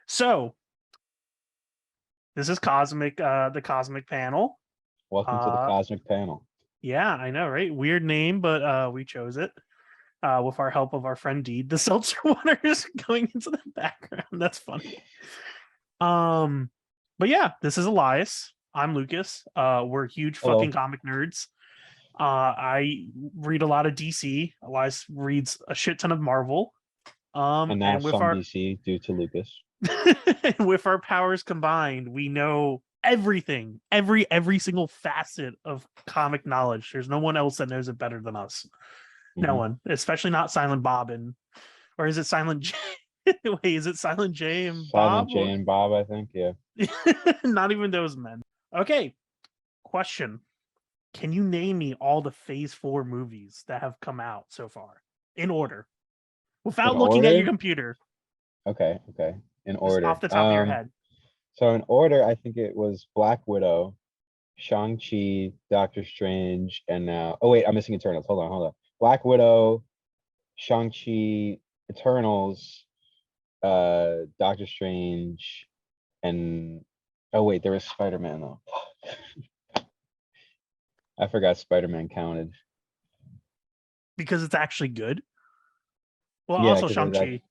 So this is the cosmic panel. Welcome to the cosmic panel. Yeah, I know, right? Weird name, but we chose it with our help of our friend Deed. The seltzer water is going into the background. That's funny. But yeah, this is Elias. I'm Lucas. We're huge Hello. fucking comic nerds. I read a lot of DC. Elias reads a shit ton of Marvel. And now And with some our DC due to Lucas. with our powers combined, we know everything, every single facet of comic knowledge. There's no one else that knows it better than us. No one, especially not Silent Bob or is it Silent J? Wait, is it Silent J and Bob? Silent J and Bob, I think, yeah. Not even those men. Okay, question. Can you name me all the Phase 4 movies that have come out so far in order? Without looking at your computer. Okay. In Just order. off the top of your head. So in order, I think it was Black Widow, Shang-Chi, Doctor Strange, and now oh wait, I'm missing Eternals. Hold on. Black Widow, Shang-Chi, Eternals, Doctor Strange, and oh wait, there was Spider-Man though. I forgot Spider-Man counted. Because it's actually good. Well, Yeah, also Shang-Chi.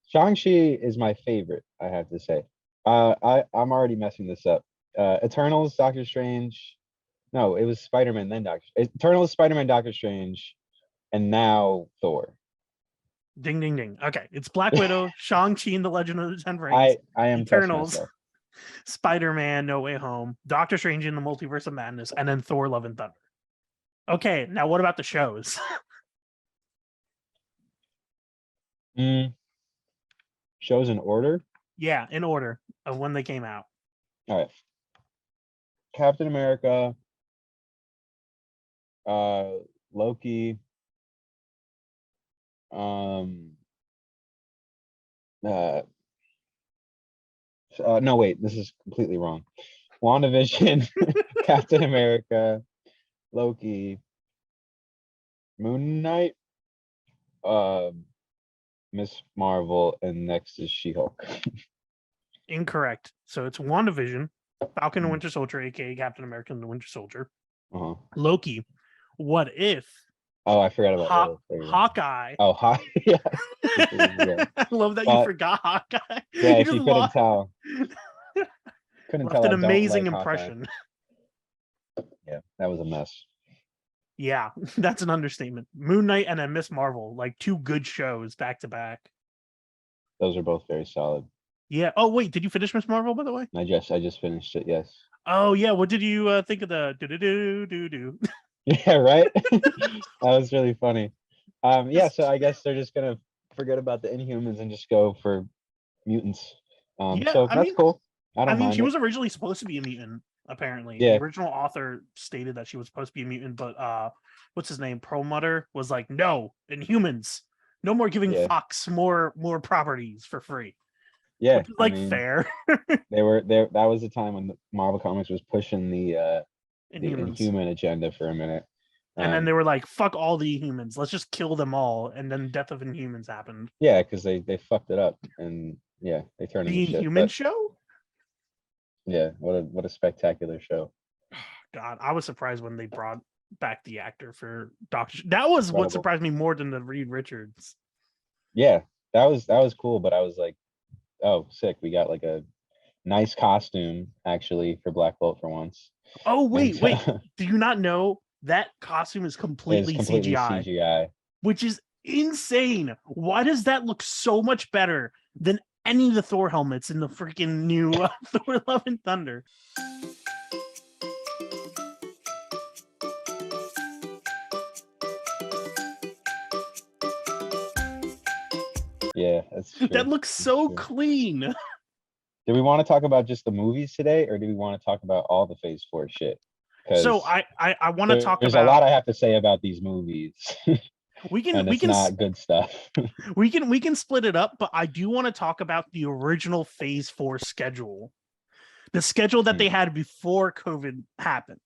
Shang-Chi is my favorite, I have to say. I'm already messing this up. Eternals, Doctor Strange. No, it was Spider-Man, then Eternals, Spider-Man, Doctor Strange, and now Thor. Ding, ding, ding. Okay, it's Black Widow, Shang-Chi and the Legend of the Ten Rings, I am Eternals, Spider-Man, No Way Home, Doctor Strange in the Multiverse of Madness, and then Thor, Love and Thunder. Okay, now what about the shows? Shows in order? Yeah, in order of when they came out. All right. Captain America, Loki, no wait, this is completely wrong. WandaVision, Captain America, Loki, Moon Knight, Miss Marvel, and next is She-Hulk. Incorrect. So it's WandaVision, Falcon and Winter Soldier, aka Captain America and the Winter Soldier. Loki, What If? Oh, I forgot about Hawkeye. Oh, yeah. I love that you forgot Hawkeye. Yeah, if you couldn't tell. Couldn't left tell an amazing impression. Yeah, that was a mess. Yeah, that's an understatement. Moon Knight and then Miss Marvel, like two good shows back to back. Those are both very solid. Yeah. Oh wait, did you finish Miss Marvel by the way? I just finished it. Yes. Oh yeah. What did you think of the do? Yeah, right. That was really funny. Yeah. So I guess they're just gonna forget about the Inhumans and just go for mutants. Yeah, so that's cool. I mean, she was originally supposed to be a mutant. Apparently, the original author stated that she was supposed to be a mutant, but what's his name? Perlmutter was like, no, Inhumans, no more giving Fox more properties for free. Yeah, which is like fair. They were there. That was the time when Marvel Comics was pushing the Inhuman agenda for a minute. And then they were like, fuck all the Inhumans, let's just kill them all. And then Death of Inhumans happened. Yeah, because they fucked it up, and yeah, they turned the Inhuman show. Yeah, what a spectacular show. God, I was surprised when they brought back the actor for Doctor. That was incredible. What surprised me more than the Reed Richards. Yeah, that was cool, but I was like, oh, sick. We got like a nice costume actually for Black Bolt for once. Oh, wait. Do you not know that costume is completely CGI? Which is insane. Why does that look so much better than any of the Thor helmets in the freaking new Thor Love and Thunder? Yeah, that's true. That looks so clean. Do we want to talk about just the movies today, or do we want to talk about all the Phase 4 shit? So I want to talk about. There's a lot I have to say about these movies. We can not good stuff. we can split it up, but I do want to talk about the original Phase 4 schedule, the schedule that they had before COVID happened.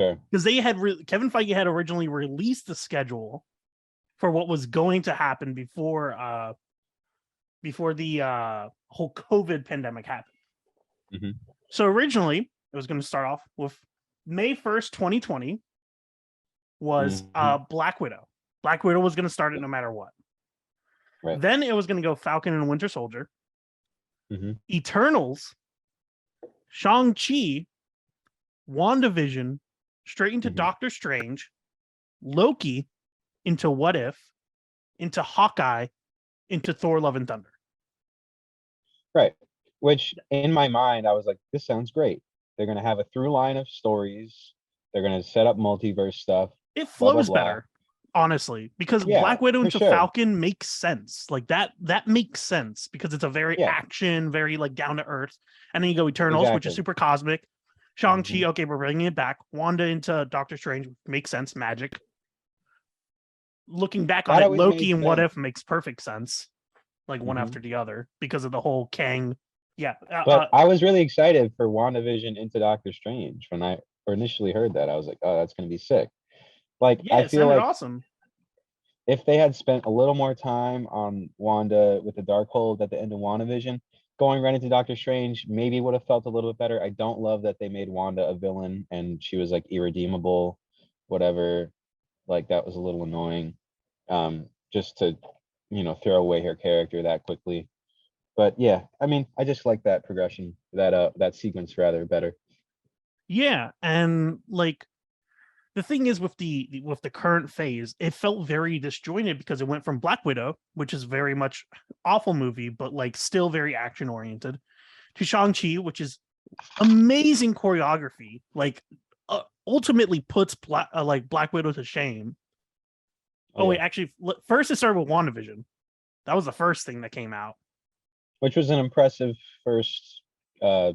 Sure. Because they had Kevin Feige had originally released the schedule for what was going to happen before before the whole COVID pandemic happened. Mhm. So originally, it was going to start off with May 1st, 2020 was Mhm. Black Widow. Black Widow was going to start it no matter what. Right. Then it was going to go Falcon and Winter Soldier, Mhm. Eternals, Shang-Chi, WandaVision, straight into Mhm. Doctor Strange, Loki, into What If, into Hawkeye, into Thor: Love and Thunder. Right. Which in my mind, I was like, this sounds great. They're gonna have a through line of stories. They're gonna set up multiverse stuff. It Blah blah flows blah. better, honestly, because Yeah, Black Widow for into sure. Falcon makes sense. Like that makes sense because it's a very Yeah, action, very like down to earth. And then you go Eternals, which is exactly. super cosmic. Shang-Chi, Mhm. okay, we're bringing it back. Wanda into Doctor Strange makes sense, magic. Looking back on That it, always Loki made and What sense. If makes perfect sense, like one Mhm. after the other, because of the whole Kang. Yeah, But I was really excited for WandaVision into Doctor Strange when I initially heard that. I was like, oh, that's gonna be sick. Like, yeah, I it feel sounded like awesome. if they had spent a little more time on Wanda with the Darkhold at the end of WandaVision, going right into Doctor Strange, maybe would have felt a little bit better. I don't love that they made Wanda a villain and she was like irredeemable, whatever. Like that was a little annoying. Just to, throw away her character that quickly. But yeah, I mean, I just like that progression, that sequence rather better. Yeah, and like the thing is with the current phase, it felt very disjointed because it went from Black Widow, which is very much awful movie, but like still very action oriented, to Shang-Chi, which is amazing choreography, like ultimately puts Black Widow to shame. Oh Oh wait, yeah. actually, first it started with WandaVision. That was the first thing that came out. Which was an impressive first uh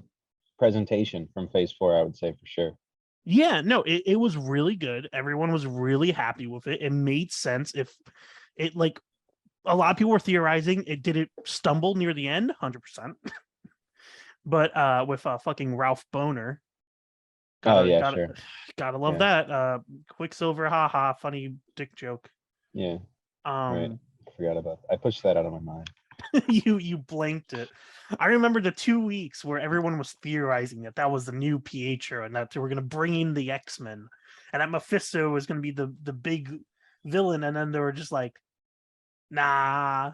presentation from phase 4, I would say for sure. Yeah, no, it was really good. Everyone was really happy with it. It made sense. If it like a lot of people were theorizing it did it stumble near the end, 100%. But with fucking Ralph Boner, Oh gotta yeah, gotta sure. gotta love Yeah. that. Quicksilver, haha, funny dick joke. Yeah. Right. Um, Forgot about that. I pushed that out of my mind. you blanked it. I remember the 2 weeks where everyone was theorizing that that was the new Pietro and that they were gonna bring in the X-Men and that Mephisto was gonna be the big villain, and then they were just like, nah.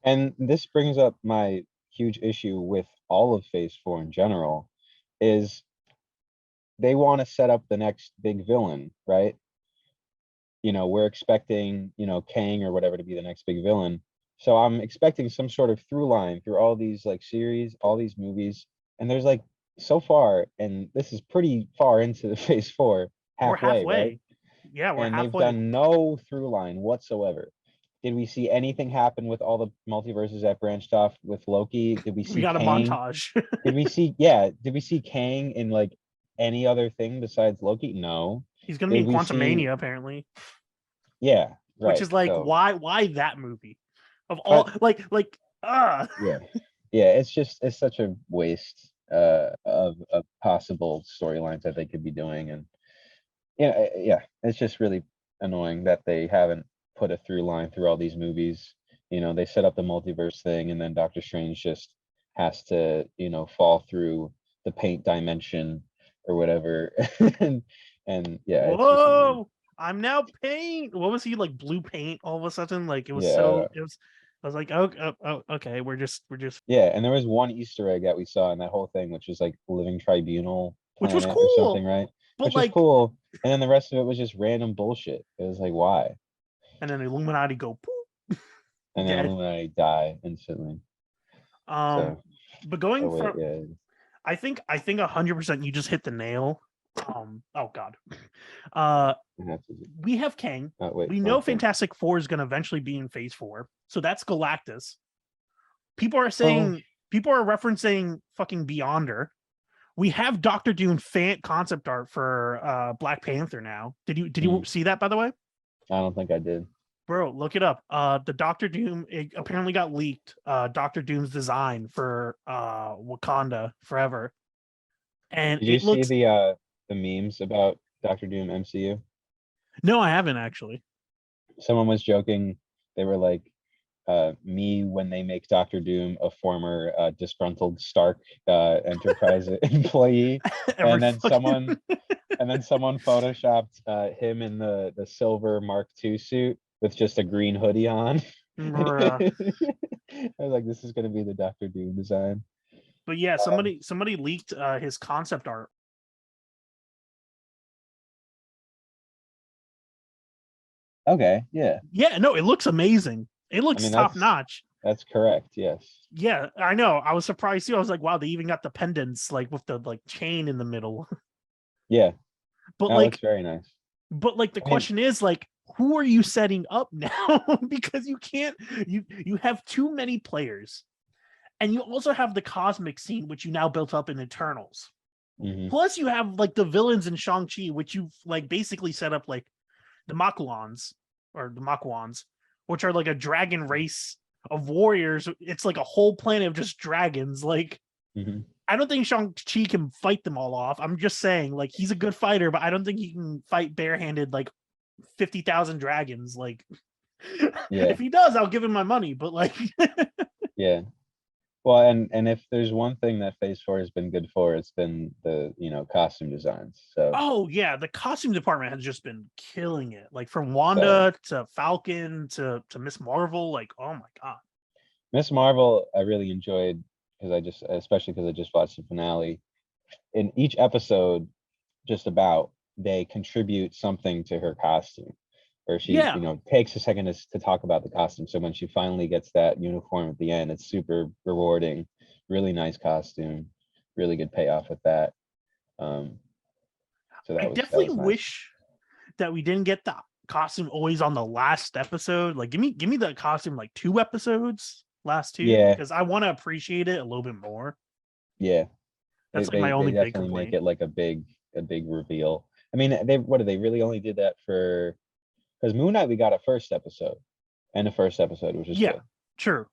And this brings up my huge issue with all of phase 4 in general is they want to set up the next big villain, right? We're expecting, Kang or whatever to be the next big villain. So I'm expecting some sort of through line through all these like series, all these movies. And there's like so far, and this is pretty far into the phase 4, We're halfway, right? halfway. Yeah, we're And they've halfway. done no through line whatsoever. Did we see anything happen with all the multiverses that branched off with Loki? Did we We see got a Kang? montage. Did we see Kang in like any other thing besides Loki? No. He's gonna be Did in we see Quantumania apparently, Yeah, which right. is like, So, why that movie of all, but like yeah. Yeah, it's such a waste of possible storylines that they could be doing. And yeah, it's just really annoying that they haven't put a through line through all these movies. They set up the multiverse thing and then Doctor Strange just has to, fall through the paint dimension or whatever. and yeah, it's just annoying. whoa, I'm now paint. What was he like, blue paint all of a sudden? Like it was Yeah. so it was. I was like, oh, okay, we're just, Yeah, and there was one Easter egg that we saw in that whole thing, which was like Living Tribunal which was planet or something, cool, right? but Which was like, cool. And then the rest of it was just random bullshit. It was like, why? and then Illuminati go poof, And then dead. Illuminati die instantly. Um, So, but oh going wait, from, yeah. I think 100% you just hit the nail. Oh god. Uh, I have to do. we have Kang. Oh wait, We know okay. Fantastic Four is going to eventually be in Phase 4, so that's Galactus. People are Oh, saying, people are referencing fucking Beyonder. We have Doctor Doom fan concept art for Black Panther now. Did you see that, by the way? I don't think I did. Bro, look it up. The Doctor Doom, it apparently got leaked. Doctor Doom's design for Wakanda Forever, and Did you it see looks. the memes about Doctor Doom MCU? No, I haven't actually. Someone was joking. They were like, me when they make Doctor Doom a former disgruntled Stark Enterprise employee, Every and then fucking someone photoshopped him in the silver Mark II suit with just a green hoodie on. Bruh. I was like, this is gonna be the Doctor Doom design. But yeah, somebody leaked his concept art. Okay, yeah. Yeah, no, it looks amazing. It looks mean, top notch. That's correct. Yes. Yeah, I know. I was surprised too. I was like, wow, they even got the pendants like with the like chain in the middle. Yeah, But that looks very nice. the I mean, question is like, who are you setting up now? Because you can't. You have too many players, and you also have the cosmic scene, which you now built up in Eternals. mhm. Plus, you have like the villains in Shang-Chi, which you've like basically set up like the Makuans or the Makuans, which are like a dragon race of warriors. It's like a whole planet of just dragons. Like, Mhm. I don't think Shang-Chi can fight them all off. I'm just saying, like, he's a good fighter, but I don't think he can fight barehanded like 50,000 dragons. Like, Yeah, if he does, I'll give him my money. But like, yeah. Well, and if there's one thing that Phase 4 has been good for, it's been the costume designs. So oh yeah, the costume department has just been killing it. Like from so Wanda to Falcon to Miss Marvel. Like, oh my god. Miss Marvel, I really enjoyed especially because I just watched the finale. In each episode, just about they contribute something to her costume, or she Yeah, takes a second to talk about the costume. So when she finally gets that uniform at the end, it's super rewarding. Really nice costume, really good payoff with that. Um, so I that definitely was nice. wish that we didn't get the costume always on the last episode. Like, give me the costume like 2 episodes, last two, Yeah, because I want to appreciate it a little bit more. yeah. They, That's like my they they only big definitely make complaint. it like a big reveal. I mean, they really only did that for because Moon Knight we got a first episode and the first episode, which is Yeah, cool. true.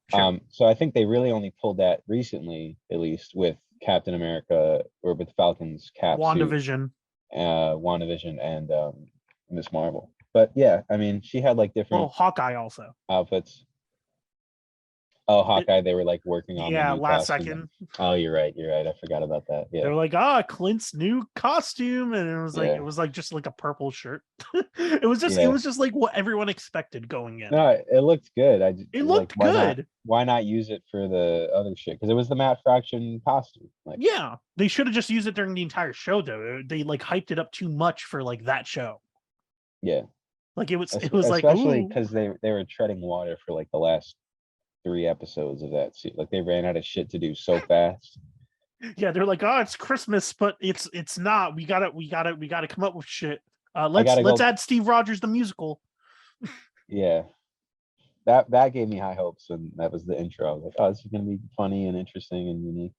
So I think they really only pulled that recently, at least with Captain America or with Falcon's cap suit, WandaVision. WandaVision, and Miss Marvel. But yeah, I mean, she had like Well, different Hawkeye also. outfits. Oh, It, Hawkeye, they were like working on the yeah, new last costume. second. Oh, you're right. You're right. I forgot about that. They Yeah. were like, Clint's new costume, and it Yeah. was like just like a purple shirt. It Yeah. was just like what everyone expected going in. No, it looked good. It Like, looked good. why not use it for the other shit? Because it was the Matt Fraction costume. Like, Yeah, they should have just used it during the entire show though. They like hyped it up too much for like that show. yeah. Like it was like, Especially ooh, because they were treading water for like the last 3 episodes of that suit. Like they ran out of shit to do so fast. yeah, they're like, it's Christmas, but it's not. We gotta come up with shit. I gotta Let's go. add Steve Rogers the musical. Yeah. That gave me high hopes when that was the intro. I was like, oh, this is gonna be funny and interesting and unique.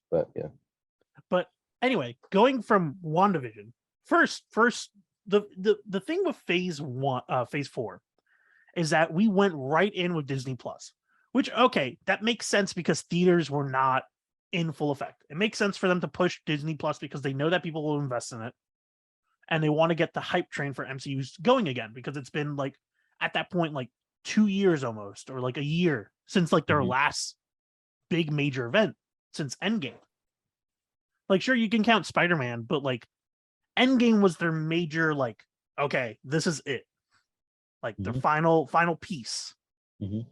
But yeah. But anyway, going from WandaVision, first the thing with phase 4 is that we went right in with Disney Plus, which okay, that makes sense because theaters were not in full effect. It makes sense for them to push Disney Plus because they know that people will invest in it and they want to get the hype train for MCU's going again because it's been like at that point like 2 years almost or like a year since like their Mhm. last big major event since Endgame. Like sure you can count Spider-Man, but like Endgame was their major like okay, this is it. Like their Mhm. final piece. Mhm.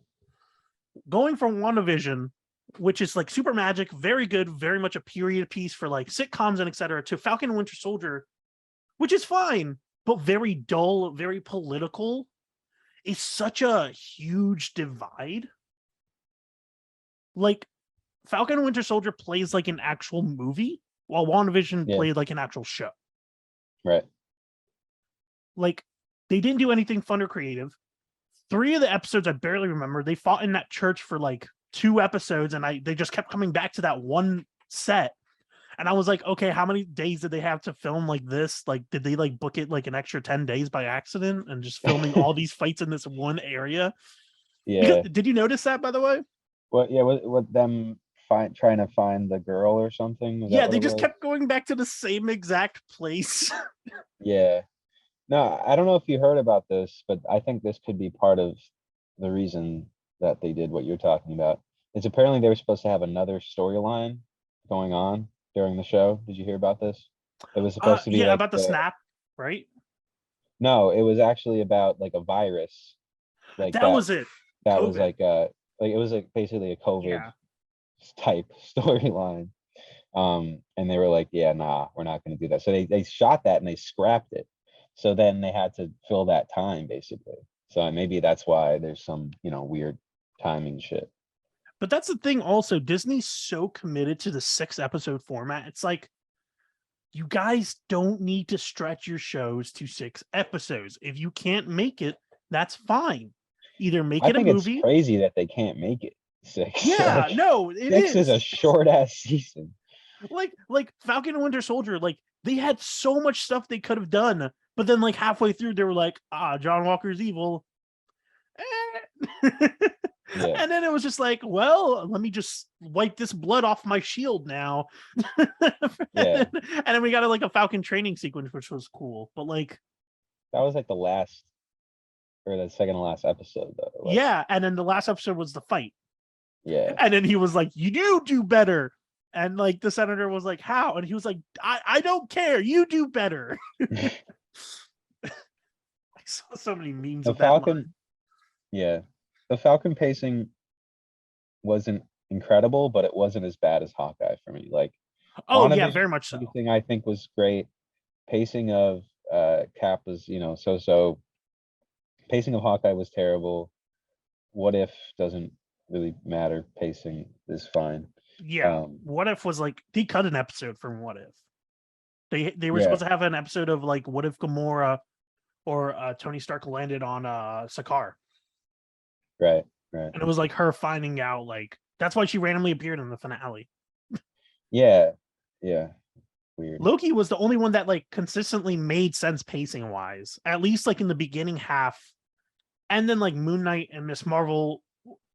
Going from WandaVision, which is like super magic, very good, very much a period piece for like sitcoms and etc., to Falcon and Winter Soldier, which is fine, but very dull, very political, is such a huge divide. Like Falcon and Winter Soldier plays like an actual movie, while WandaVision Yeah. played like an actual show. Right. Like they didn't do anything fun or creative. 3 of the episodes I barely remember. They fought in that church for like 2 episodes, and they just kept coming back to that one set. And I was like, okay, how many days did they have to film like this? Like, did they like book it like an extra 10 days by accident and just filming all these fights in this one area? Because Yeah. did you notice that by the way? What them trying to find the girl or something? Was that Yeah, what they it just was? kept going back to the same exact place. Yeah. No, I don't know if you heard about this, but I think this could be part of the reason that they did what you're talking about. It's apparently they were supposed to have another storyline going on during the show. Did you hear about this? It was supposed to be Yeah, like about the snap, right? no, it was actually about like a virus like That was it. that was COVID. like it was like basically a COVID Yeah. type storyline. And they were like, yeah, nah, we're not going to do that. So they shot that and they scrapped it. So then they had to fill that time basically. So maybe that's why there's some, weird timing shit. But that's the thing also, Disney's so committed to the 6-episode format. It's like, you guys don't need to stretch your shows to 6 episodes. If you can't make it, that's fine. Either make I it a think it's movie. crazy that they can't make it 6. Yeah, Like no, it 6 is is. a short ass season. Like Falcon and Winter Soldier, like they had so much stuff they could have done, but then like halfway through they were like, John Walker's evil. Yeah. And then it was just like, well, let me just wipe this blood off my shield now. Yeah. And then we got like a Falcon training sequence, which was cool. But like, That was like the last or the second to last episode though. Like, yeah. And then the last episode was the fight. yeah. And then he was like, you do better. And like the senator was like, how? And he was like, I don't care. You do better. I saw so many memes The of that Falcon, line. yeah. The Falcon pacing wasn't incredible, but it wasn't as bad as Hawkeye for me. Like Oh, yeah, WandaVision very much so. pacing I think was great. Pacing of Cap was, so. Pacing of Hawkeye was terrible. What If doesn't really matter. Pacing is fine. Yeah. What If was like, they cut an episode from What If. They were Yeah, supposed to have an episode of like, what if Gamora or Tony Stark landed on Sakaar? right, right. And it was like her finding out, like, that's why she randomly appeared in the finale. Yeah, yeah. Weird. Loki was the only one that like consistently made sense pacing wise, at least like in the beginning half. And then like Moon Knight and Miss Marvel,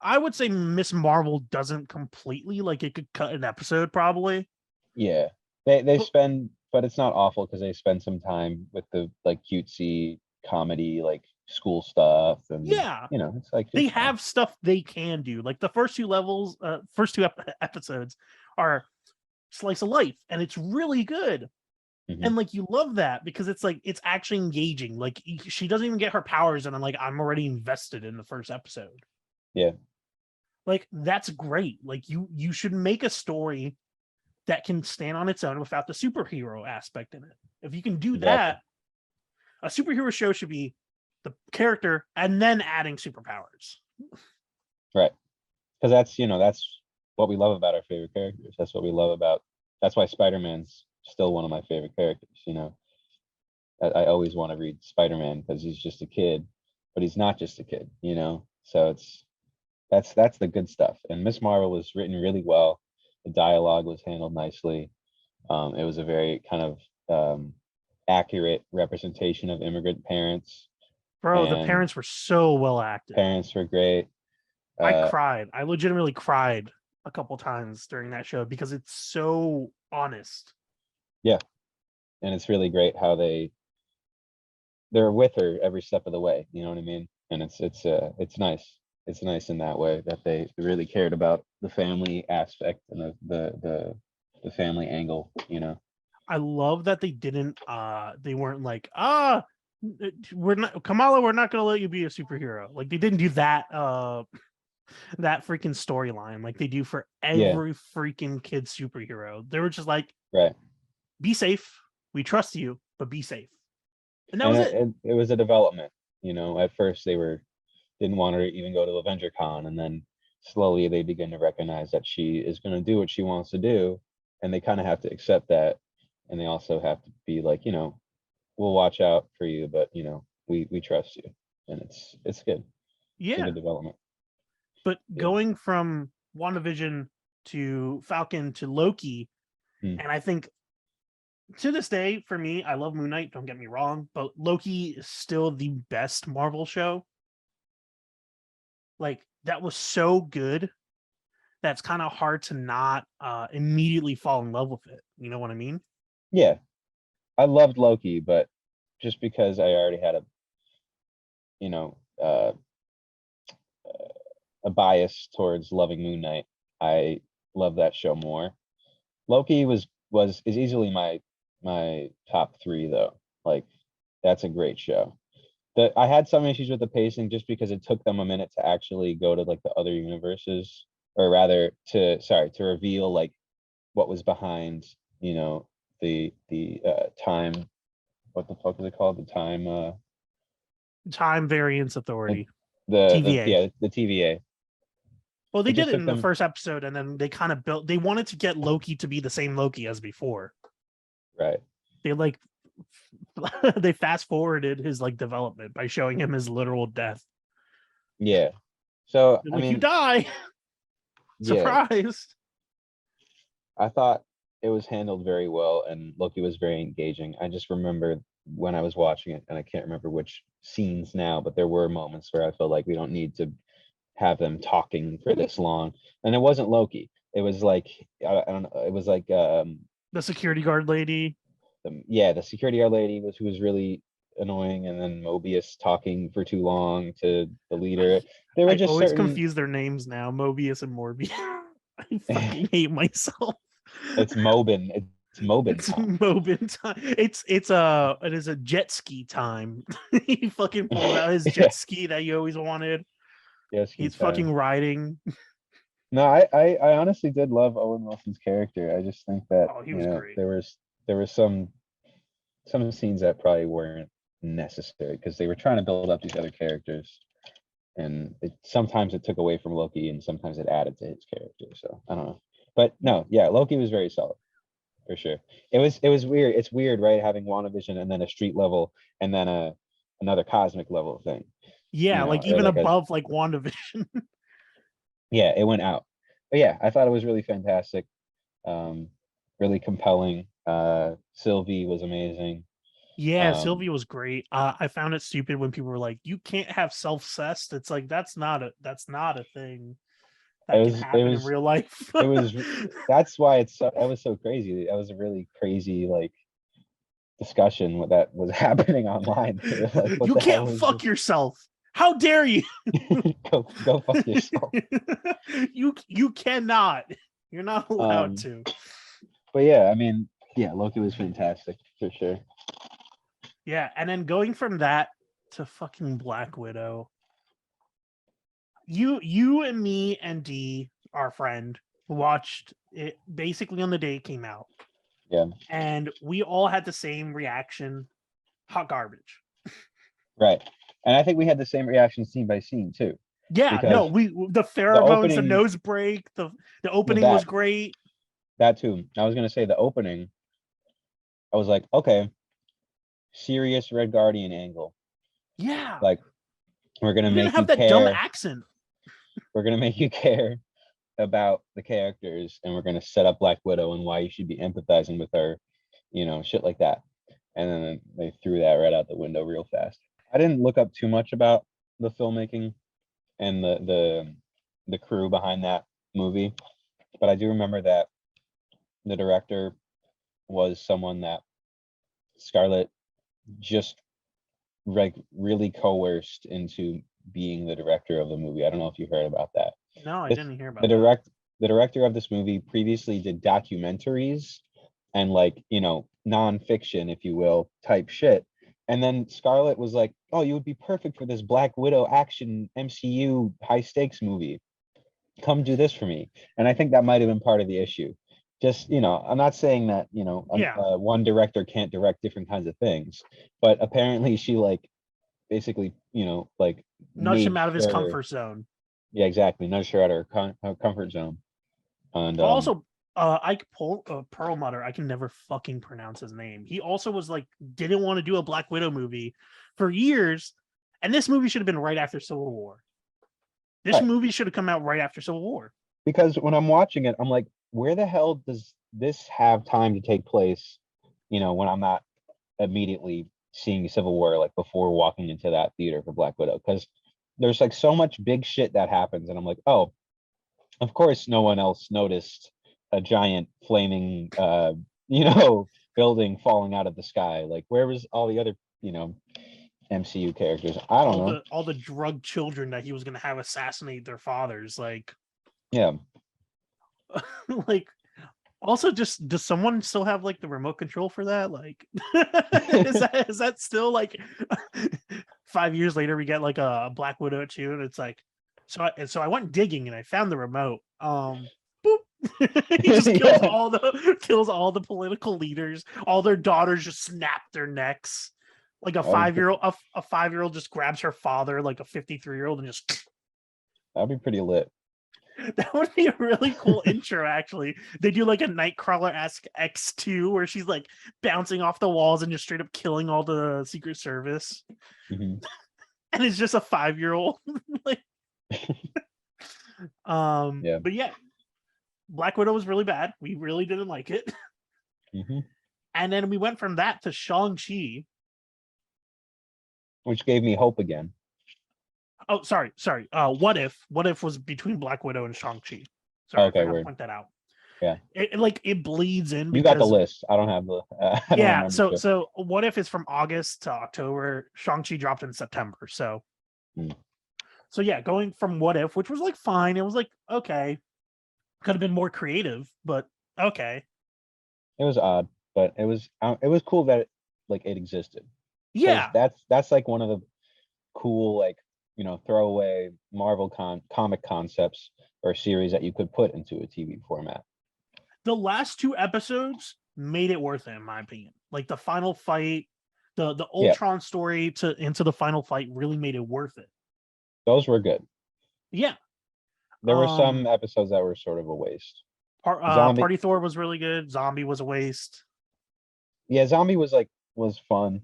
I would say Miss Marvel doesn't completely, like, it could cut an episode probably. Yeah. They But spend, but it's not awful because they spend some time with the like cutesy comedy, like school stuff, and yeah, it's like they it's fun. have stuff they can do. Like the first two levels, first two episodes are slice of life, and it's really good. Mhm. And like you love that because it's like it's actually engaging. Like she doesn't even get her powers, and I'm already invested in the first episode. Yeah, Like that's great. Like you should make a story that can stand on its own without the superhero aspect in it. If you can do exactly. that, a superhero show should be the character and then adding superpowers. Right. Because that's what we love about our favorite characters. That's what we love about. That's why Spider-Man's still one of my favorite characters. I always want to read Spider-Man because he's just a kid, but he's not just a kid. So that's the good stuff. And Miss Marvel was written really well. The dialogue was handled nicely. It was a very kind of accurate representation of immigrant parents, Bro, the and parents were so well acted. parents were great. I Uh, cried. I legitimately cried a couple times during that show because it's so honest. yeah, and it's really great how they're with her every step of the way. You know what I mean? And it's nice. It's nice in that way that they really cared about the family aspect and the family angle. I love that they weren't like, we're not Kamala, we're not gonna let you be a superhero. Like they didn't do that freaking storyline like they do for Yeah, every freaking kid superhero. They were just like, right. be safe. We trust you, but be safe. And that And was it, it. it, it was a development. At first they didn't want her to even go to Avenger Con, and then slowly they begin to recognize that she is going to do what she wants to do, and they kind of have to accept that, and they also have to be like, we'll watch out for you, but we trust you, and it's good. It's a Yeah. good development. But Yeah. going from WandaVision to Falcon to Loki, Hmm. and I think to this day, for me, I love Moon Knight, don't get me wrong, but Loki is still the best Marvel show. Like, that was so good that's kind of hard to not immediately fall in love with it. You know what I mean? Yeah, I loved Loki, but just because I already had a you know uh a bias towards loving Moon Knight, I love that show more. Loki is easily my top three though. Like that's a great show. I had some issues with the pacing just because it took them a minute to actually go to like the other universes, or rather to reveal like what was behind, the time. What the fuck is it called? The Time Variance Authority, the TVA. yeah, the TVA. Well, they It did just it took in the them first episode, and then they kind of built. They wanted to get Loki to be the same Loki as before. right. They like they fast forwarded his like development by showing him his literal death. Yeah. So They're I like, you mean, die. yeah, Surprise. I thought it was handled very well, and Loki was very engaging. I just remember when I was watching it, and I can't remember which scenes now, but there were moments where I felt like we don't need to have them talking for this long. And it wasn't Loki. It was like I don't know. It was like The security guard lady. the security guard lady who was really annoying, and then Mobius talking for too long to the leader. There were I just always certain. confuse their names now, Mobius and Morbius. I fucking hate myself. It's Mobin. It's Mobin It's time. Mobin time. It is a jet ski time. He fucking pulls out his Yeah, jet ski that you always wanted. yes, He's time. fucking riding. No, I honestly did love Owen Wilson's character. I just think that, Oh, he was great. there was some scenes that probably weren't necessary because they were trying to build up these other characters, and sometimes it took away from Loki and sometimes it added to his character. So I don't know. But no, yeah, Loki was very solid for sure. It was weird. It's weird, right? Having WandaVision and then a street level and then another cosmic level thing. Yeah, like Or even like above like WandaVision. yeah, it went out. But yeah, I thought it was really fantastic. Um, really compelling. Sylvie was amazing. Yeah, Um, Sylvia was great. I found it stupid when people were like, "You can't have self-cessed." It's like that's not a thing it that can was it happen in was real life. it was that's why that was so crazy. That was a really crazy like discussion what that was happening online. They were like, what You the hell can't is fuck this? yourself. How dare you? Go fuck yourself. You cannot. You're not allowed Um, to. but yeah, I mean, yeah, Loki was fantastic for sure. Yeah, and then going from that to fucking Black Widow. You and me and D, our friend, watched it basically on the day it came out. Yeah, And we all had the same reaction. Hot garbage. right. And I think we had the same reaction scene by scene too, Yeah, no, because the the pheromones, the opening, nose break, the well, opening was great. that too. I was gonna say the opening. I was like, okay, serious Red Guardian angle. Yeah. Like, we're gonna He didn't make you have that dumb care. accent. We're gonna make you care about the characters, and we're gonna set up Black Widow and why you should be empathizing with her, shit like that. And then they threw that right out the window real fast. I didn't look up too much about the filmmaking and the crew behind that movie, but I do remember that the director was someone that Scarlett just like really coerced into being the director of the movie. I don't know if you heard about that. No, I This didn't hear the about that. direct the director of this movie previously did documentaries and like, nonfiction, if you will, type shit. And then Scarlett was like, "Oh, you would be perfect for this Black Widow action MCU high stakes movie. Come do this for me." And I think that might have been part of the issue. Just, I'm not saying that, Yeah. one director can't direct different kinds of things, but apparently she like basically, like Nudged him made out of his sure, comfort zone. yeah, exactly, nudged her out of her comfort zone. And Also, Ike Perlmutter, I can never fucking pronounce his name. He also was like, didn't want to do a Black Widow movie for years. And this movie should have been right after Civil War. This right, movie should have come out right after Civil War. because when I'm watching it, I'm like, where the hell does this have time to take place? When I'm not immediately seeing Civil War, like before walking into that theater for Black Widow, because there's like so much big shit that happens, and I'm like, oh, of course, no one else noticed a giant flaming, building falling out of the sky. Like, where was all the other, MCU characters. I don't know. All the drug children that he was gonna have assassinate their fathers, like Yeah. like also just does someone still have like the remote control for that? Like is that still like 5 years later we get like a Black Widow 2 and it's like so I went digging and I found the remote. Boop. He just kills all the political leaders, all their daughters just snap their necks. Like a 5-year-old, a 5-year-old just grabs her father, like a 53-year-old, and just. That'd be pretty lit. That would be a really cool intro, actually. They do like a Nightcrawler-esque X2 where she's like bouncing off the walls and just straight up killing all the Secret Service. Mm-hmm. And it's just a 5-year-old. Like, yeah. But yeah, Black Widow was really bad. We really didn't like it. Mm-hmm. And then we went from that to Shang-Chi. Which gave me hope again. Oh, sorry. What if was between Black Widow and Shang-Chi. Sorry, okay, I forgot weird. to point that out. Yeah, it bleeds in. You got the list. I don't have the. Yeah. So what if is from August to October? Shang-Chi dropped in September. So, So yeah, going from What If, which was like fine. It was like okay, could have been more creative, but okay. It was odd, but it was cool that it existed. Yeah, that's like one of the cool like throwaway Marvel comic concepts or series that you could put into a TV format. The last 2 episodes made it worth it, in my opinion. Like the final fight, the Ultron story into the final fight really made it worth it. Those were good. Yeah, there were some episodes that were sort of a waste. Party Thor was really good. Zombie was a waste. Yeah, Zombie was fun.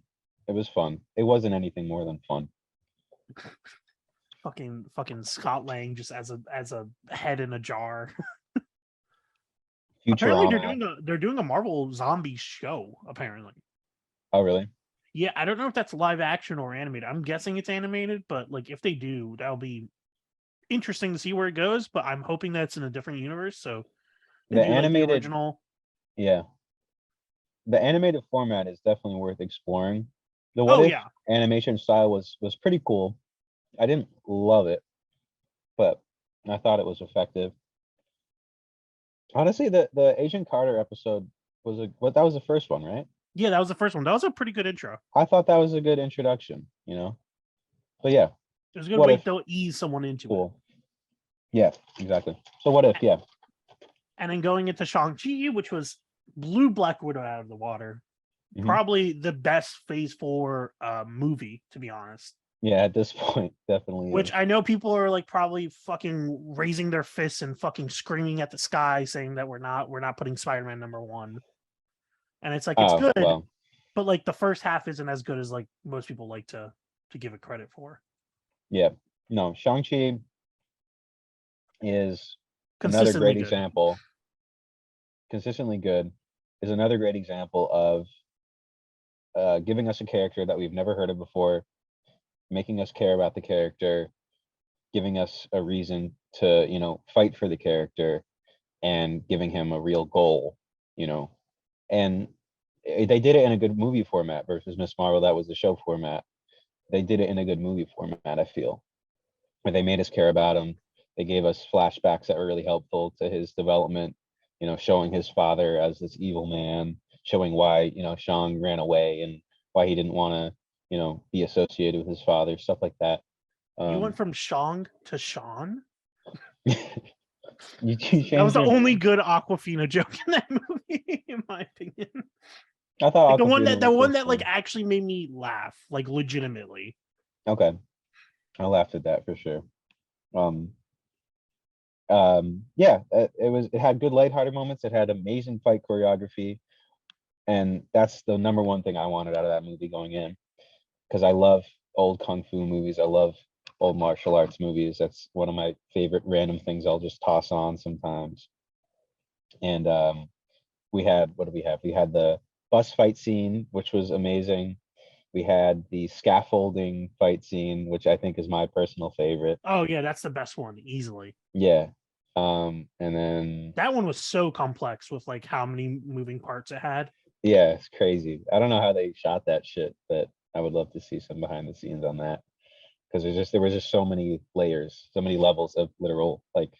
It was fun. It wasn't anything more than fun. Fucking Scott Lang just as a head in a jar. Futurama. Apparently they're doing a Marvel zombie show, apparently. Oh really? Yeah, I don't know if that's live action or animated. I'm guessing it's animated, but like if they do, that'll be interesting to see where it goes. But I'm hoping that's in a different universe. So the animated the original. Yeah. The animated format is definitely worth exploring. The What If animation style was pretty cool. I didn't love it, but I thought it was effective. Honestly, the Agent Carter episode that was the first one, right? Yeah, that was the first one. That was a pretty good intro. I thought that was a good introduction, But yeah. It was a good way to ease someone into it. Yeah, exactly. So What If, yeah. And then going into Shang-Chi, which blew Black Widow out of the water. Mm-hmm. Probably the best Phase 4 movie, to be honest. Yeah, at this point, definitely. Which I know people are like probably fucking raising their fists and fucking screaming at the sky, saying that we're not putting Spider-Man #1. And it's like it's good, but like the first half isn't as good as like most people like to give it credit for. Yeah, no, Shang-Chi is another great example. Consistently good is another great example of giving us a character that we've never heard of before, making us care about the character, giving us a reason to fight for the character, and giving him a real goal, and they did it in a good movie format versus Miss Marvel. That was the show format. They did it in a good movie format, I feel, where they made us care about him. They gave us flashbacks that were really helpful to his development, showing his father as this evil man, showing why Shang ran away and why he didn't want to be associated with his father, stuff like that. You went from Shang to Sean. That was the only good Aquafina joke in that movie, in my opinion. I thought like the one that like actually made me laugh, like legitimately. Okay, I laughed at that for sure. Yeah, it had good lighthearted moments. It had amazing fight choreography, and that's the number one thing I wanted out of that movie going in, because I love old kung fu movies. I love old martial arts movies. That's one of my favorite random things I'll just toss on sometimes. And we had we had the bus fight scene, which was amazing. We had the scaffolding fight scene, which I think is my personal favorite. Oh yeah, that's the best one, easily. Yeah. And then that one was so complex with like how many moving parts it had. Yeah, it's crazy. I don't know how they shot that shit, but I would love to see some behind the scenes on that because there was just so many layers, so many levels of literal like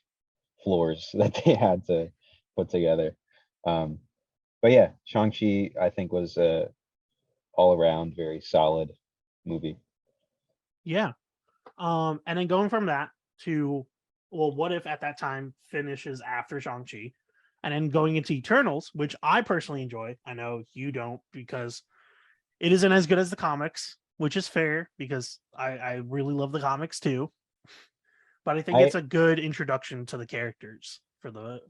floors that they had to put together. Um, but yeah, Shang-Chi I think was a all around very solid movie. Yeah. And then going from that to, well, what if at that time finishes after Shang-Chi? And then going into Eternals, which I personally enjoy. I know you don't because it isn't as good as the comics, which is fair because I really love the comics too. But I think I it's a good introduction to the characters for the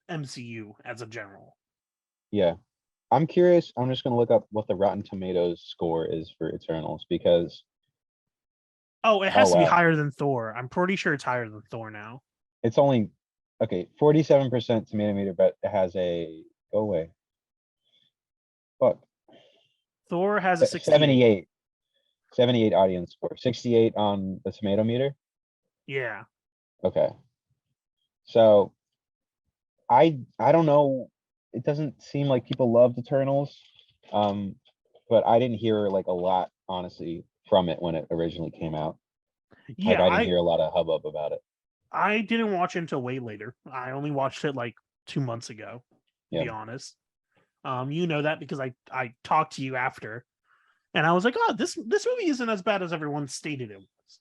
MCU as a general. Yeah, I'm curious. I'm just gonna look up what the Rotten Tomatoes score is for Eternals because Oh, it oh has to be wow, higher than Thor. I'm pretty sure it's higher than Thor now. it's only okay, 47% tomato meter, but it has a go away. Fuck. Thor has a 68. 78. 78 audience score. 68 on the tomato meter. Yeah. Okay. So I don't know. It doesn't seem like people loved Eternals. Um, but I didn't hear like a lot, honestly, from it when it originally came out. Like Yeah, I didn't I hear a lot of hubbub about it. I didn't watch it until way later. I only watched it like 2 months ago, to Yeah. be honest. You know that because I talked to you after, and I was like, oh, this movie isn't as bad as everyone stated it was.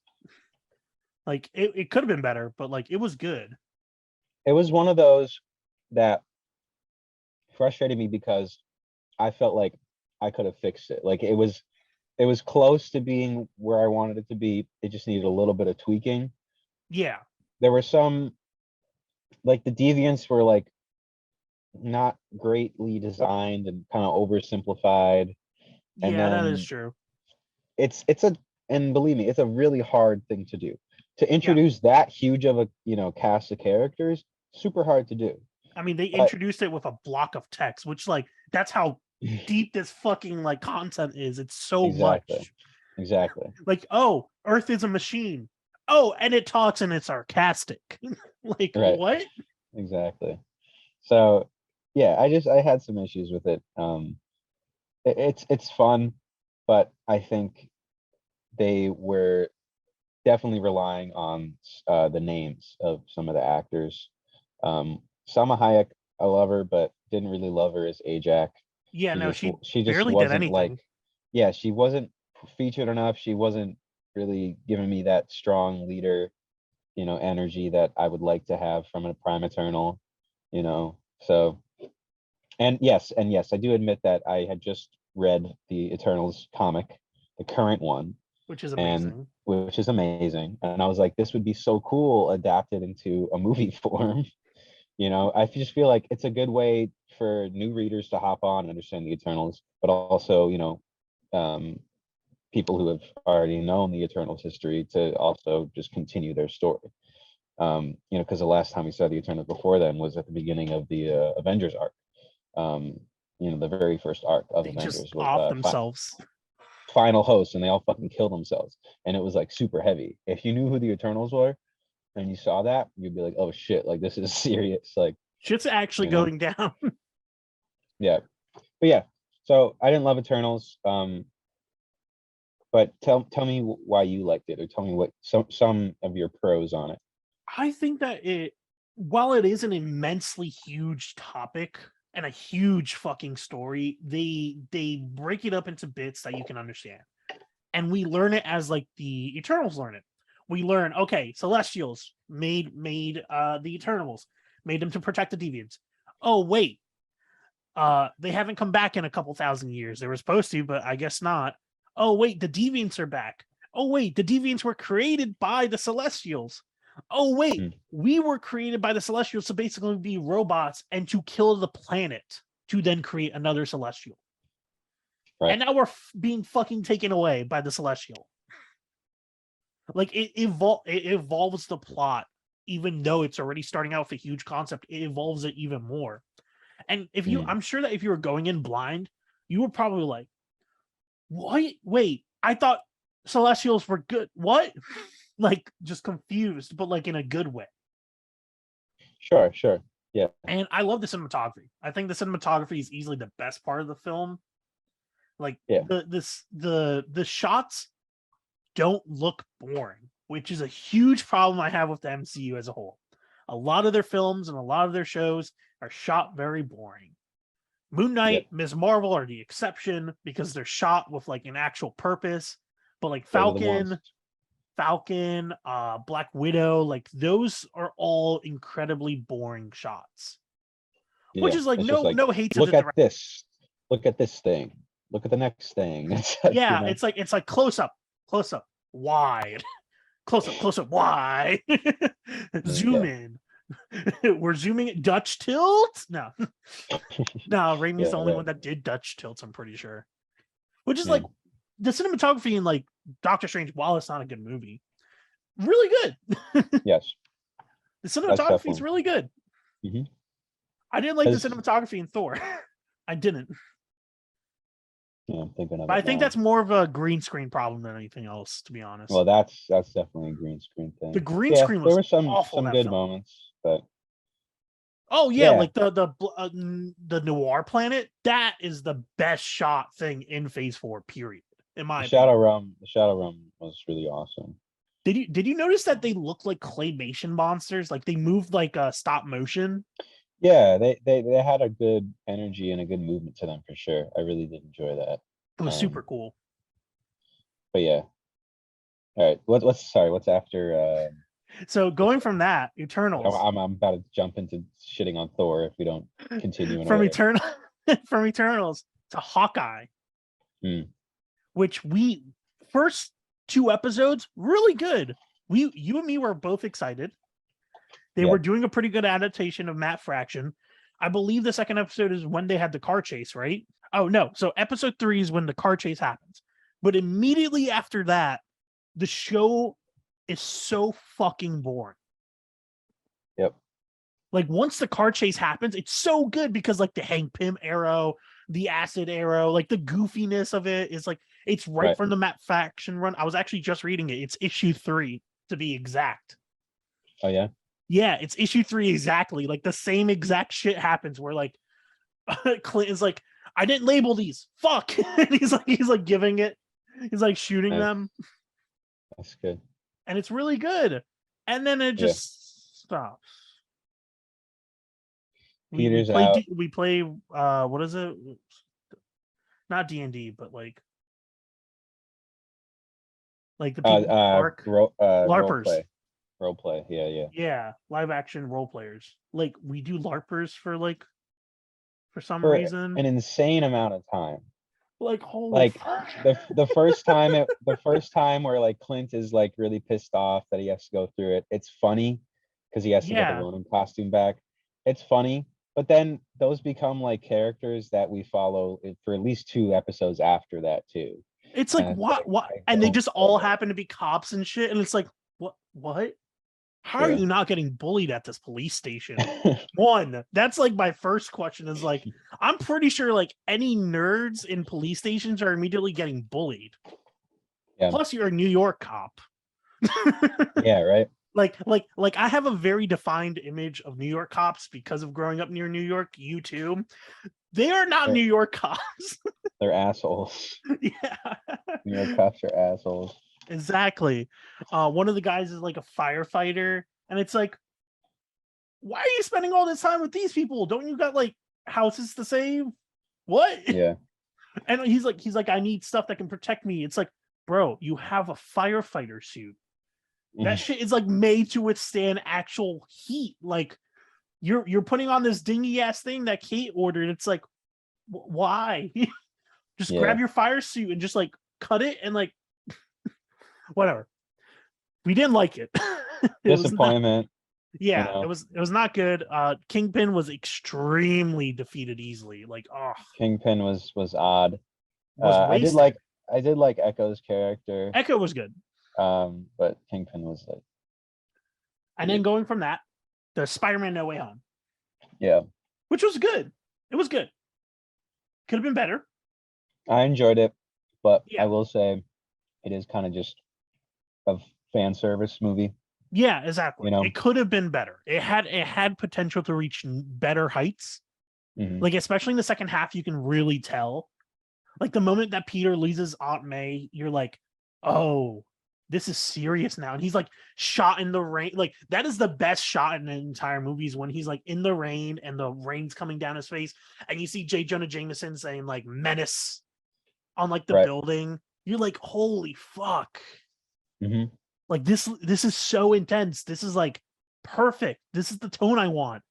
Like it could have been better, but like it was good. It was one of those that frustrated me because I felt like I could have fixed it. Like it was close to being where I wanted it to be. It just needed a little bit of tweaking. Yeah, There were some like the deviants were like not greatly designed and kind of oversimplified. And yeah, that is then true. it's a and believe me, it's a really hard thing to do. To Yeah, introduce that huge of a cast of characters, super hard to do. I mean they But introduced it with a block of text, which like that's how deep this fucking like content is. It's so exactly, much. exactly. Like, oh, Earth is a machine. Oh, and it talks and it's sarcastic. Like Right, what? exactly. So yeah, I had some issues with it. It's fun, but I think they were definitely relying on the names of some of the actors. Salma Hayek, I love her, but didn't really love her as Ajak. Yeah, no, she She just barely did wasn't like, anything. yeah, she wasn't featured enough. She wasn't really giving me that strong leader, energy that I would like to have from a Prime Eternal, So and yes, I do admit that I had just read the Eternals comic, the current one, Which is and amazing. which is amazing. And I was like, this would be so cool adapted into a movie form. I just feel like it's a good way for new readers to hop on and understand the Eternals, but also, um, people who have already known the Eternals history to also just continue their story. Because the last time we saw the Eternals before then was at the beginning of the Avengers arc. Um, the very first arc of They just Avengers was off themselves. final host, and they all fucking killed themselves, and it was like super heavy. If you knew who the Eternals were and you saw that, you'd be like, oh shit, like this is serious. Like, Shit's actually you know, going down. yeah. But yeah, so I didn't love Eternals. But tell me why you liked it, or tell me what some of your pros on it. I think that while it is an immensely huge topic and a huge fucking story, they break it up into bits that you can understand. And we learn it as like the Eternals learn it. We learn, okay, Celestials made the Eternals, made them to protect the Deviants. Oh, wait, they haven't come back in a couple thousand years. They were supposed to, but I guess not. Oh wait, the deviants are back. Oh wait, the deviants were created by the celestials. Oh wait, Hmm, we were created by the celestials to basically be robots and to kill the planet to then create another celestial. right. And now we're being fucking taken away by the celestial. Like it evolves the plot, even though it's already starting out with a huge concept. It evolves it even more. And if you, Hmm. I'm sure that if you were going in blind, you were probably like, "What? Wait, I thought Celestials were good. What?" Like just confused, but like in a good way. Sure, sure. Yeah. And I love the cinematography. I think the cinematography is easily the best part of the film. Like Yeah. the shots don't look boring, which is a huge problem I have with the MCU as a whole. A lot of their films and a lot of their shows are shot very boring. Moon Knight, Ms. Marvel are the exception because they're shot with like an actual purpose. But like Falcon, Black Widow, like those are all incredibly boring shots. Yeah. Which is like It's no just like, no hate to look the at director. this. Look at this thing. Look at the next thing. It's like, Yeah, you know? it's like close up, wide, close up, wide, zoom Yeah. in. We're zooming it. Dutch tilt? No. No, Raimi's the only one that did Dutch tilts, I'm pretty sure. Which is like the cinematography in like Doctor Strange, while it's not a good movie, really good. Yes. The cinematography is really good. Mm-hmm. I didn't like the cinematography in Thor. I didn't. Yeah, I'm thinking of But it I think now. that's more of a green screen problem than anything else, to be honest. Well, that's definitely a green screen thing. The green screen was there were awful some in that good film. moments, but oh yeah, like the noir planet, that is the best shot thing in Phase 4, period. In my opinion. the Shadow Realm was really awesome. Did you notice that they look like claymation monsters? Like they moved like stop motion. Yeah, they had a good energy and a good movement to them for sure. I really did enjoy that. It was super cool. But yeah. All right. What's after So going from that, Eternals. I'm about to jump into shitting on Thor if we don't continue in from order. From Eternals to Hawkeye. Hmm. Which we first 2 episodes really good. You and me were both excited. They were doing a pretty good adaptation of Matt Fraction. I believe the second episode is when they had the car chase, right? Oh no, so episode 3 is when the car chase happens. But immediately after that, the show is so fucking boring. Yep. Like once the car chase happens, it's so good because like the Hank Pym arrow, the acid arrow, like the goofiness of it is like it's right from the Matt Fraction run. I was actually just reading it. It's issue 3 to be exact. Oh yeah. Yeah, it's issue 3 exactly. Like the same exact shit happens where like Clint is like, I didn't label these. Fuck. And he's like giving it. He's like shooting them. That's good. And it's really good. And then it just stops. Peter's out. We play what is it? Not D&D, but like the people LARPers. Role play. Yeah, live action role players. Like we do LARPers for some reason. An insane amount of time. Like holy like fuck. the first time where like Clint is like really pissed off that he has to go through it. It's funny because he has to get the Ronin costume back. It's funny, but then those become like characters that we follow for at least 2 episodes after that too. It's like what and they just all happen to be cops and shit, and it's like what? How are you not getting bullied at this police station? One, that's like my first question is like, I'm pretty sure like any nerds in police stations are immediately getting bullied. Yeah. Plus, you're a New York cop. Yeah, right. Like I have a very defined image of New York cops because of growing up near New York. You too. They are not New York cops. They're assholes. Yeah. New York cops are assholes. Exactly. One of the guys is like a firefighter, and it's like, why are you spending all this time with these people? Don't you got like houses to save? What? Yeah. And he's like, I need stuff that can protect me. It's like, bro, you have a firefighter suit. That shit is like made to withstand actual heat. Like you're putting on this dingy ass thing that Kate ordered. It's like, why? Just grab your fire suit and just like cut it and like whatever. We didn't like it. Disappointment. It was not good. Kingpin was extremely defeated easily. Like, Kingpin was odd. I did like Echo's character. Echo was good. But Kingpin was like. And then going from that, the Spider-Man No Way Home. Yeah. Which was good. It was good. Could have been better. I enjoyed it, but I will say it is kind of just a fan service movie. Yeah, exactly. It could have been better. It had potential to reach better heights. Mm-hmm. Like especially in the second half, you can really tell. Like the moment that Peter loses Aunt May, you're like, oh, this is serious now. And he's like shot in the rain. Like that is the best shot in the entire movie is when he's like in the rain and the rain's coming down his face. And you see J. Jonah Jameson saying like menace on like the Right. building. You're like, holy fuck. Hmm. Like this is so intense. This is like perfect. This is the tone I want.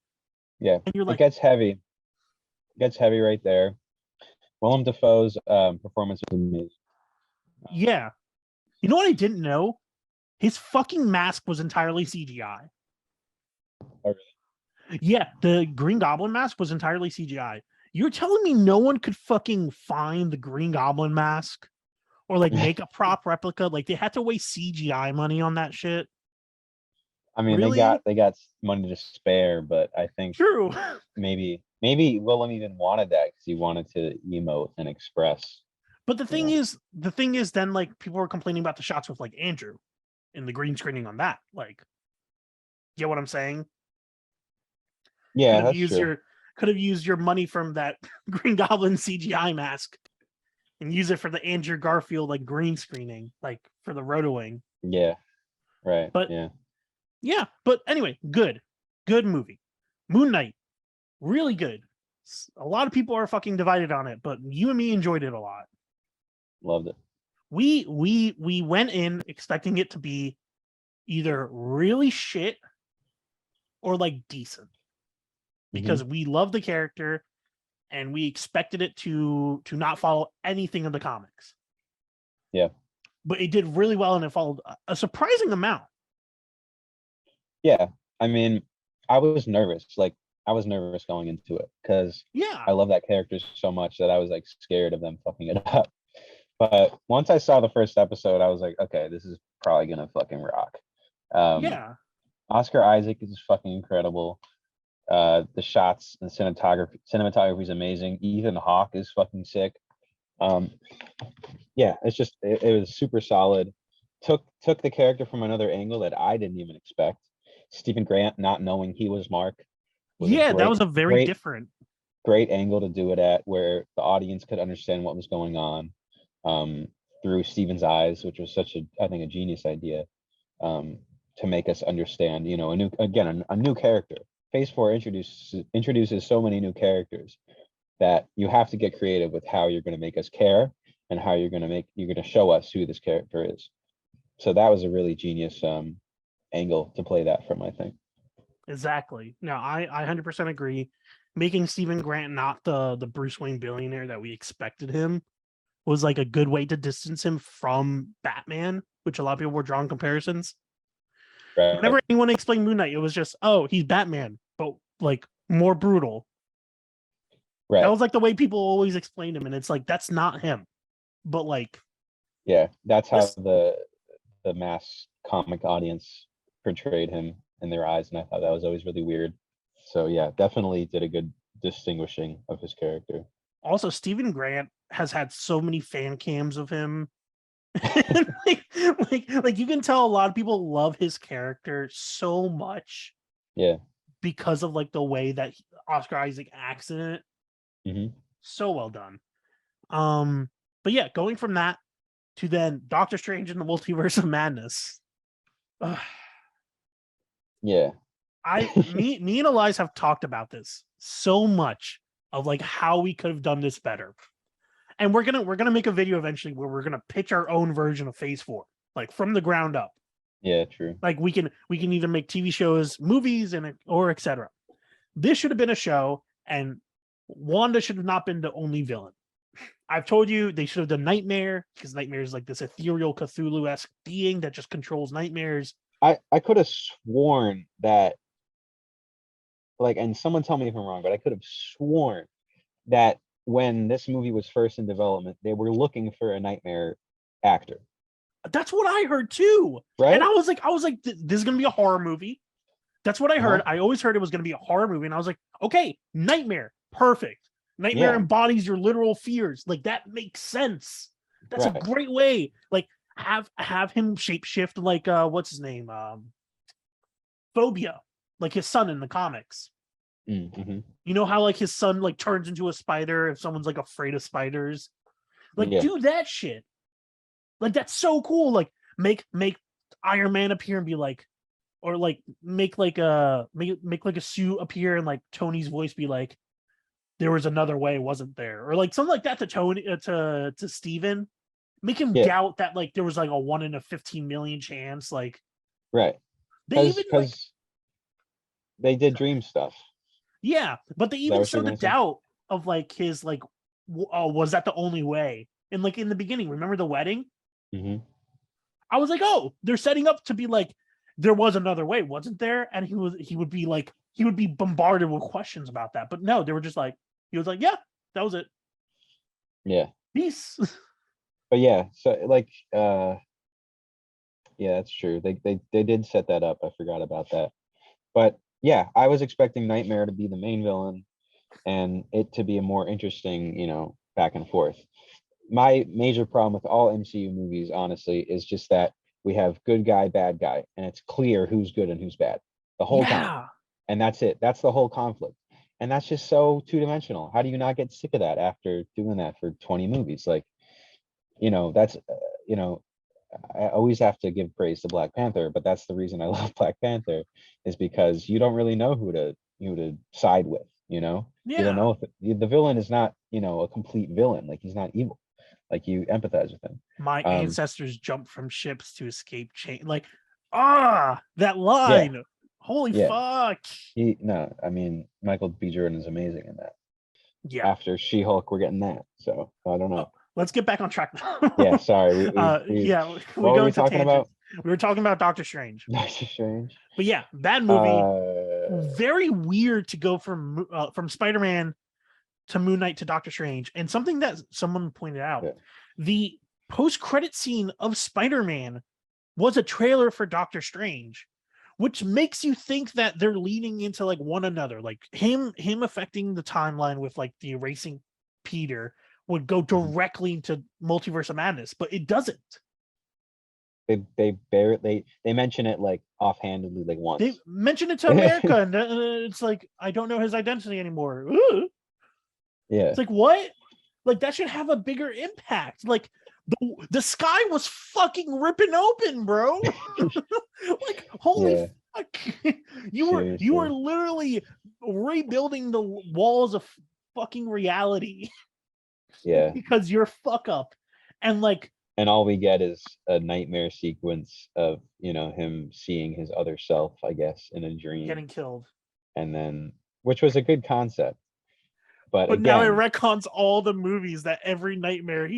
Yeah, And you're it like, gets heavy. It gets heavy right there. Willem Dafoe's performance was amazing. yeah. You know what I didn't know? His fucking mask was entirely CGI. Oh, Yeah, the Green Goblin mask was entirely CGI. You're telling me no one could fucking find the Green Goblin mask or like really? make a prop replica? Like they had to waste CGI money on that shit. I mean, Really? they got money to spare, but I think True. maybe Willem even wanted that because he wanted to emote and express. But You know. the thing is, then like people were complaining about the shots with like Andrew and the green screening on that. Like, get what I'm saying? Could Yeah, have that's used true. your money from that Green Goblin CGI mask and use it for the Andrew Garfield like green screening, like for the Rotowing. Yeah, right. But Yeah, yeah, but anyway, good movie. Moon Knight, really good. A lot of people are fucking divided on it, but you and me enjoyed it a lot. loved it. We went in expecting it to be either really shit or like decent Hmm. because we love the character and we expected it to not follow anything in the comics. Yeah, But it did really well and it followed a surprising amount. yeah. I mean, I was nervous. Like, I was nervous going into it because Yeah. I love that character so much that I was like scared of them fucking it up. But once I saw the first episode, I was like, okay, this is probably gonna fucking rock. Um, Yeah. Oscar Isaac is fucking incredible. The shots and cinematography is amazing. Ethan Hawke is fucking sick. Um, yeah, it's just it was super solid. Took the character from another angle that I didn't even expect. Stephen Grant not knowing he was Mark was a Yeah, that was a very great different. great angle to do it at, where the audience could understand what was going on um, through Stephen's eyes, which was such a I think a genius idea um, to make us understand. You know, a new character. Phase 4 introduces so many new characters that you have to get creative with how you're going to make us care and how you're going to show us who this character is. So that was a really genius angle to play that from, I think. Exactly. No, I 100% agree. Making Stephen Grant not the Bruce Wayne billionaire that we expected him was like a good way to distance him from Batman, which a lot of people were drawing comparisons. Right, Whenever anyone explained Moon Knight, it was just, oh, he's Batman, but like more brutal. That right. was like the way people always explained him, and it's like that's not him. But like Yeah, that's how this, the mass comic audience portrayed him in their eyes, and I thought that was always really weird. So yeah, definitely did a good distinguishing of his character. also Stephen Grant has had so many fan cams of him. like, like you can tell a lot of people love his character so much Yeah. because of like the way that Oscar Isaac acts in it. Hmm. So well done. But yeah, going from that to then Doctor Strange in the Multiverse of Madness. Ugh, Yeah. me and Elias have talked about this so much of like how we could have done this better. And we're gonna make a video eventually where we're gonna pitch our own version of Phase 4, like from the ground up. Yeah, true. Like we can either make TV shows, movies, and or etc. This should have been a show, and Wanda should have not been the only villain. I've told you they should have done Nightmare because Nightmare is like this ethereal Cthulhu-esque being that just controls nightmares. I could have sworn that like, and someone tell me if I'm wrong, but I could have sworn that when this movie was first in development, they were looking for a nightmare actor, That's what I heard too. And right? I was like, this is gonna be a horror movie. That's what I Uh-huh. heard. I always heard it was gonna be a horror movie, and I was like, okay, Nightmare, perfect. Nightmare Yeah, embodies your literal fears. Like that makes sense. That's a right. great way. Like have him shapeshift like what's his name? Phobia, like his son in the comics. Mm-hmm. You know how like his son like turns into a spider if someone's like afraid of spiders. Like, Yeah. do that shit. Like, that's so cool. Like, make Iron Man appear and be like, or like make like a suit appear and like Tony's voice be like, there was another way, wasn't there? Or like something like that to Tony, to Steven. Make him Yeah. doubt that like there was like a 1 in a 15 million chance. Like, Right. they even like, Because they did dream stuff. yeah, but they Is that even what you're showed the gonna say? doubt of like his like, was that the only way? And like in the beginning, remember the wedding? Hmm. I was like, oh, they're setting up to be like, there was another way, wasn't there? And he would be like, he would be bombarded with questions about that. But no, they were just like, he was like, yeah, that was it. Yeah. Peace. But yeah, so like yeah, that's true. They did set that up. I forgot about that. But yeah, I was expecting Nightmare to be the main villain and it to be a more interesting, back and forth. My major problem with all MCU movies, honestly, is just that we have good guy, bad guy, and it's clear who's good and who's bad the whole time. Yeah. And that's it. That's the whole conflict. And that's just so two-dimensional. How do you not get sick of that after doing that for 20 movies? Like, that's, you know, I always have to give praise to Black Panther, but that's the reason I love Black Panther is because you don't really know who to side with, you know? You don't Yeah. know if the villain is not, a complete villain, like he's not evil. Like you empathize with him. My Um, ancestors jumped from ships to escape chain. Like, that yeah, line. Holy yeah. fuck. No, I mean Michael B. Jordan is amazing in that. Yeah. After She-Hulk, we're getting that. So I don't Oh, know. let's get back on track. Yeah, sorry. We Yeah, we what were go we into talking about? tangents. We were talking about Doctor Strange. Doctor Strange. But yeah, that movie, Uh, very weird to go from Spider-Man to Moon Knight to Doctor Strange. And something that someone pointed out, yeah. the post-credit scene of Spider-Man was a trailer for Doctor Strange, which makes you think that they're leaning into like one another, like him affecting the timeline with like the erasing Peter would go Mhm. directly into Multiverse of Madness, but it doesn't. They mention it like offhandedly like They once. mention it to America, and it's like, I don't know his identity anymore. Ooh. Yeah, It's like, what? Like, that should have a bigger impact. Like, the sky was fucking ripping open, bro. Like, holy yeah, fuck. You were seriously. literally rebuilding the walls of fucking reality Yeah. because you're fuck up. And like, And all we get is a nightmare sequence of, him seeing his other self, I guess, in a dream. getting killed. And then, which was a good concept. But But now it again, retcons all the movies that every nightmare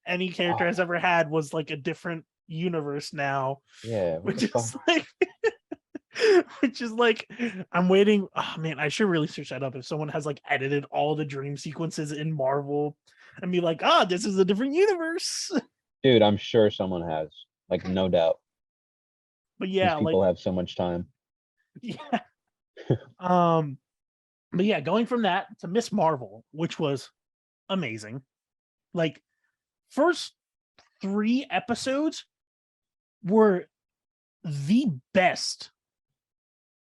any character oh, has ever had was like a different universe now, yeah, what the which fuck? is like which is like, I'm waiting. Oh man, I should really search that up. If someone has like edited all the dream sequences in Marvel and be like, this is a different universe. Dude, I'm sure someone has, like, no doubt. But These yeah, like, people have so much time. yeah. Um, but yeah, going from that to Miss Marvel, which was amazing. Like, first 3 episodes were the best,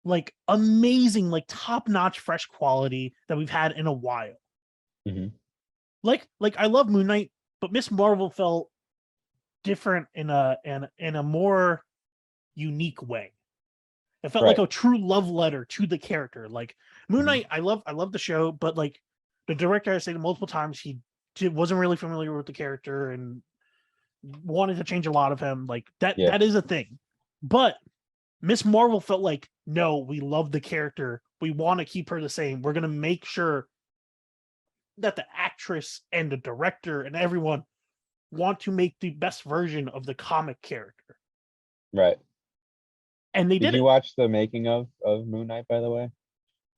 like amazing, like top-notch fresh quality that we've had in a while. Mhm. Like I love Moon Knight, but Miss Marvel felt different in a more unique way. It felt like Right. a true love letter to the character. Like Moon Mhm. Knight, I love the show, but like the director has said multiple times wasn't really familiar with the character and wanted to change a lot of him. Like Yeah. that is a thing. But Miss Marvel felt like, no, we love the character. We want to keep her the same. We're gonna make sure that the actress and the director and everyone want to make the best version of the comic character. Right. And they Did did you it. watch the making of Moon Knight, by the way?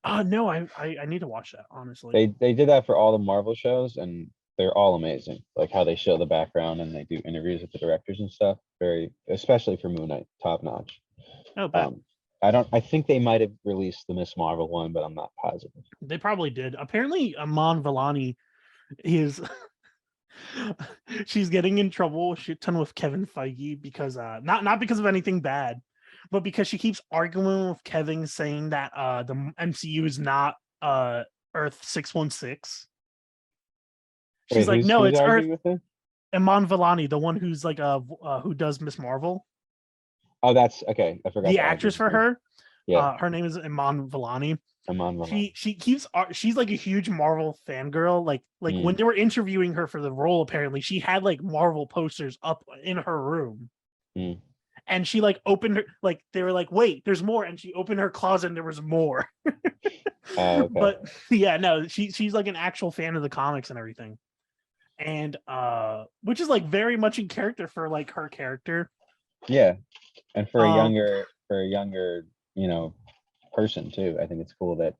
No, I need to watch that, honestly. They did that for all the Marvel shows, and they're all amazing. Like how they show the background and they do interviews with the directors and stuff. Very, especially for Moon Knight, top notch. Oh, bet. Um, I think they might have released the Miss Marvel one, but I'm not positive. They probably did. Apparently, Amon Villani is she's getting in trouble a shit ton with Kevin Feige because not because of anything bad, but because she keeps arguing with Kevin, saying that the MCU is not Earth 616. She's Wait, like, no, who's it's Earth. arguing with him? Iman Vellani, the one who's like who does Miss Marvel, Oh, that's okay. I forgot the the actress actress for name. her. Yeah, Her name is Iman Vellani. Aman Vellani. She's like a huge Marvel fangirl. Like when Mm, they were interviewing her for the role, apparently she had like Marvel posters up in her room. mm. And she like opened her, like they were like, wait, there's more, and she opened her closet and there was more. Okay. But yeah, no, she's like an actual fan of the comics and everything. And which is like very much in character for like her character. Yeah, and Um for a younger, you know, person too. I think it's cool that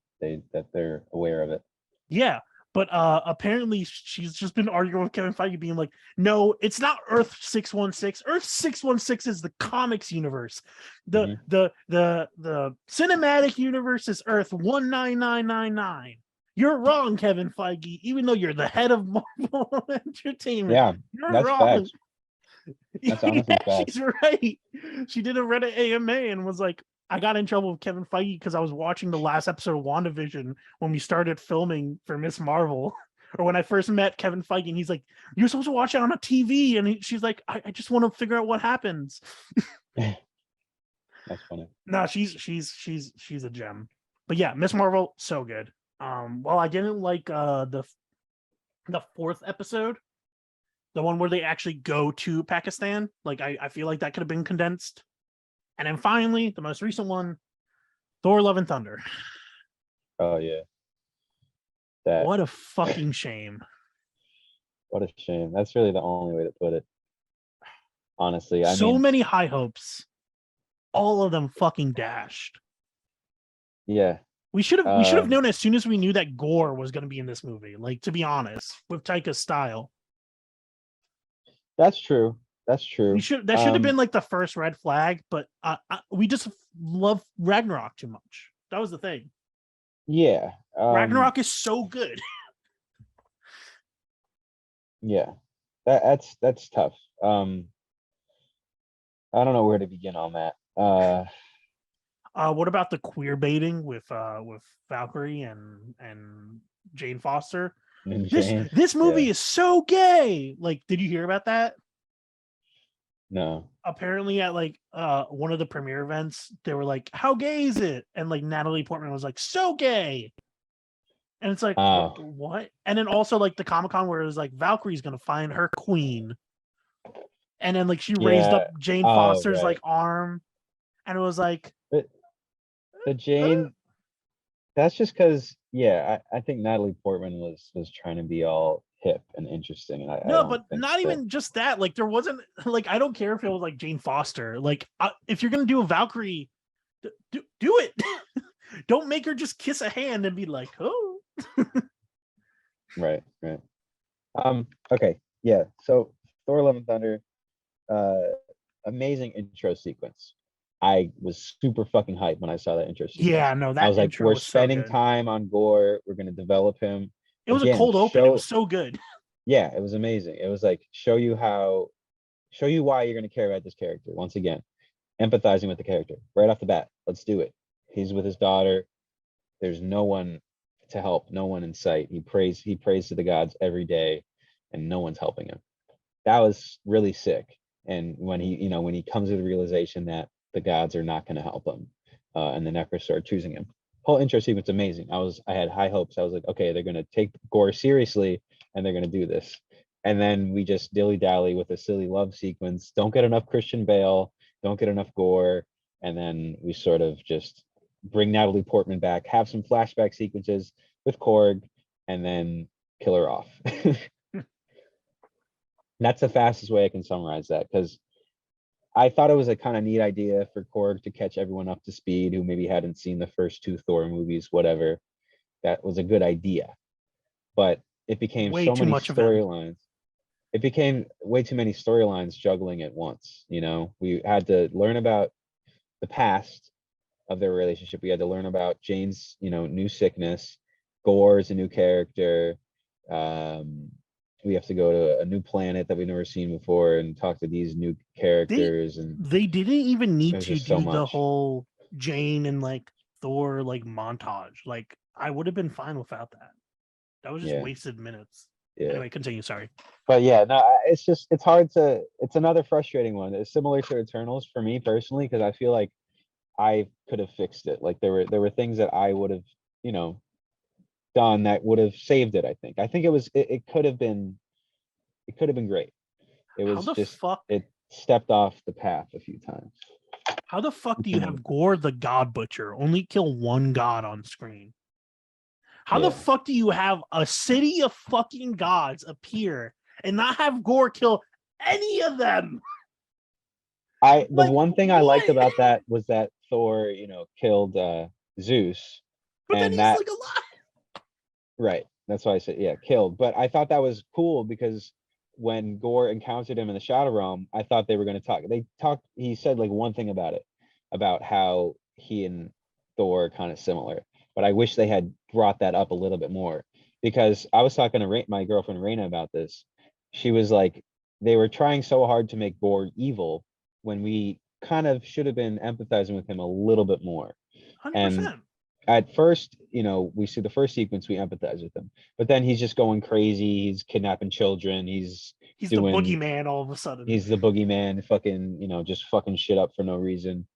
they're aware of it. Yeah, but apparently she's just been arguing with Kevin Feige, being like, "No, it's not Earth 616. Earth 616 is the comics universe. The Hmm. the cinematic universe is Earth 19999. You're wrong, Kevin Feige. Even though you're the head of Marvel Entertainment, Yeah, you're that's wrong." facts. That's honestly Yeah, facts. she's right. She did a Reddit AMA and was like, I got in trouble with Kevin Feige because I was watching the last episode of WandaVision when we started filming for Miss Marvel. Or when I first met Kevin Feige, and he's like, "You're supposed to watch it on a TV," and she's like, "I just want to figure out what happens." That's funny. No, she's a gem. But yeah, Miss Marvel, so good. Well, I didn't like the fourth episode, the one where they actually go to Pakistan. Like I feel like that could have been condensed. And then finally, the most recent one, Thor: Love and Thunder. Oh yeah, that. What a fucking shame. What a shame. That's really the only way to put it. Honestly, I So mean, many high hopes, all of them fucking dashed. yeah. We should have Um, known as soon as we knew that Gore was going to be in this movie. Like, to be honest, with Taika's style, that's true. That's true. that should have been like the first red flag. But we just love Ragnarok too much. That was the thing. Yeah. Ragnarok is so good. Yeah. That's tough. I don't know where to begin on that. What about the queer baiting with Valkyrie and Jane Foster? and This Jane. this Yeah. movie is so gay. Like, did you hear about that? No. Apparently, at like one of the premiere events, they were like, "How gay is it?" And like Natalie Portman was like, "So gay." And it's like, Oh, what? And then also like the Comic Con where it was like Valkyrie's gonna find her queen, and then like she raised up yeah. Jane Oh, Foster's right. like arm, and it was like, But the uh, Jane, that's just because, yeah, I think Natalie Portman was trying to be all hip and interesting, and I no, don't but think not that. even just that. Like, there wasn't like, I don't care if it was like Jane Foster. Like, if you're gonna do a Valkyrie, do it. Don't make her just kiss a hand and be like, "Oh." Right, right. Okay, yeah. So Thor: Love and Thunder, uh, amazing intro sequence. I was super fucking hyped when I saw that intro sequence. Yeah, no, I that was like, intro we're was so spending good. time on Gore. We're gonna develop him. It was a Again, cold open. It was so good. yeah, it was amazing. It was like show you why you're gonna care about this character. Once again, empathizing with the character right off the bat. Let's do it. He's with his daughter. There's no one to help, no one in sight. He prays to the gods every day, and no one's helping him. That was really sick. And when when he comes to the realization that the gods are not going to help him, and the Necros start choosing him, whole intro sequence amazing. I had high hopes. I was like, okay, they're going to take Gore seriously, and they're going to do this. And then we just dilly dally with a silly love sequence. Don't get enough Christian Bale. Don't get enough Gore. And then we sort of just bring Natalie Portman back, have some flashback sequences with Korg, and then kill her off. That's the fastest way I can summarize that, because I thought it was a kind of neat idea for Korg to catch everyone up to speed who maybe hadn't seen the first two Thor movies, whatever. That was a good idea. But it became Way so too many much of him. storylines. It became way too many storylines juggling at once. We had to learn about the past of their relationship. We had to learn about Jane's, new sickness. Gore is a new character. Um, we have to go to a new planet that we've never seen before and talk to these new They characters, and they didn't even need there's to just so do the much. whole Jane and like Thor like montage. Like, I would have been fine without that. That was just Yeah, wasted minutes. Yeah. Anyway, continue. Sorry. But yeah, no, it's hard to. It's another frustrating one. It's similar to Eternals for me personally because I feel like I could have fixed it. Like there were things that I would have, you know, done that would have saved it. I think it could have been great. It How was the just fuck? it stepped off the path a few times. How the fuck do you have Gore the God Butcher only kill one god on screen? How the Yeah. fuck do you have a city of fucking gods appear and not have Gore kill any of them? The Like, one thing I liked what? about that was that Thor, you know, killed Zeus, But then and he's that like alive. right. That's why I said yeah, killed. But I thought that was cool because when Gore encountered him in the Shadow Realm, I thought they were going to talk. They talked. He said like one thing about it, about how he and Thor are kind of similar. But I wish they had brought that up a little bit more because I was talking to my girlfriend Raina about this. She was like, they were trying so hard to make Gore evil when we kind of should have been empathizing with him a little bit more. And 100%. at first, you know, we see the first sequence, we empathize with him, but then he's just going crazy. He's kidnapping children. He's the Doing, boogeyman all of a sudden. he's the boogeyman, fucking, you know, just fucking shit up for no reason.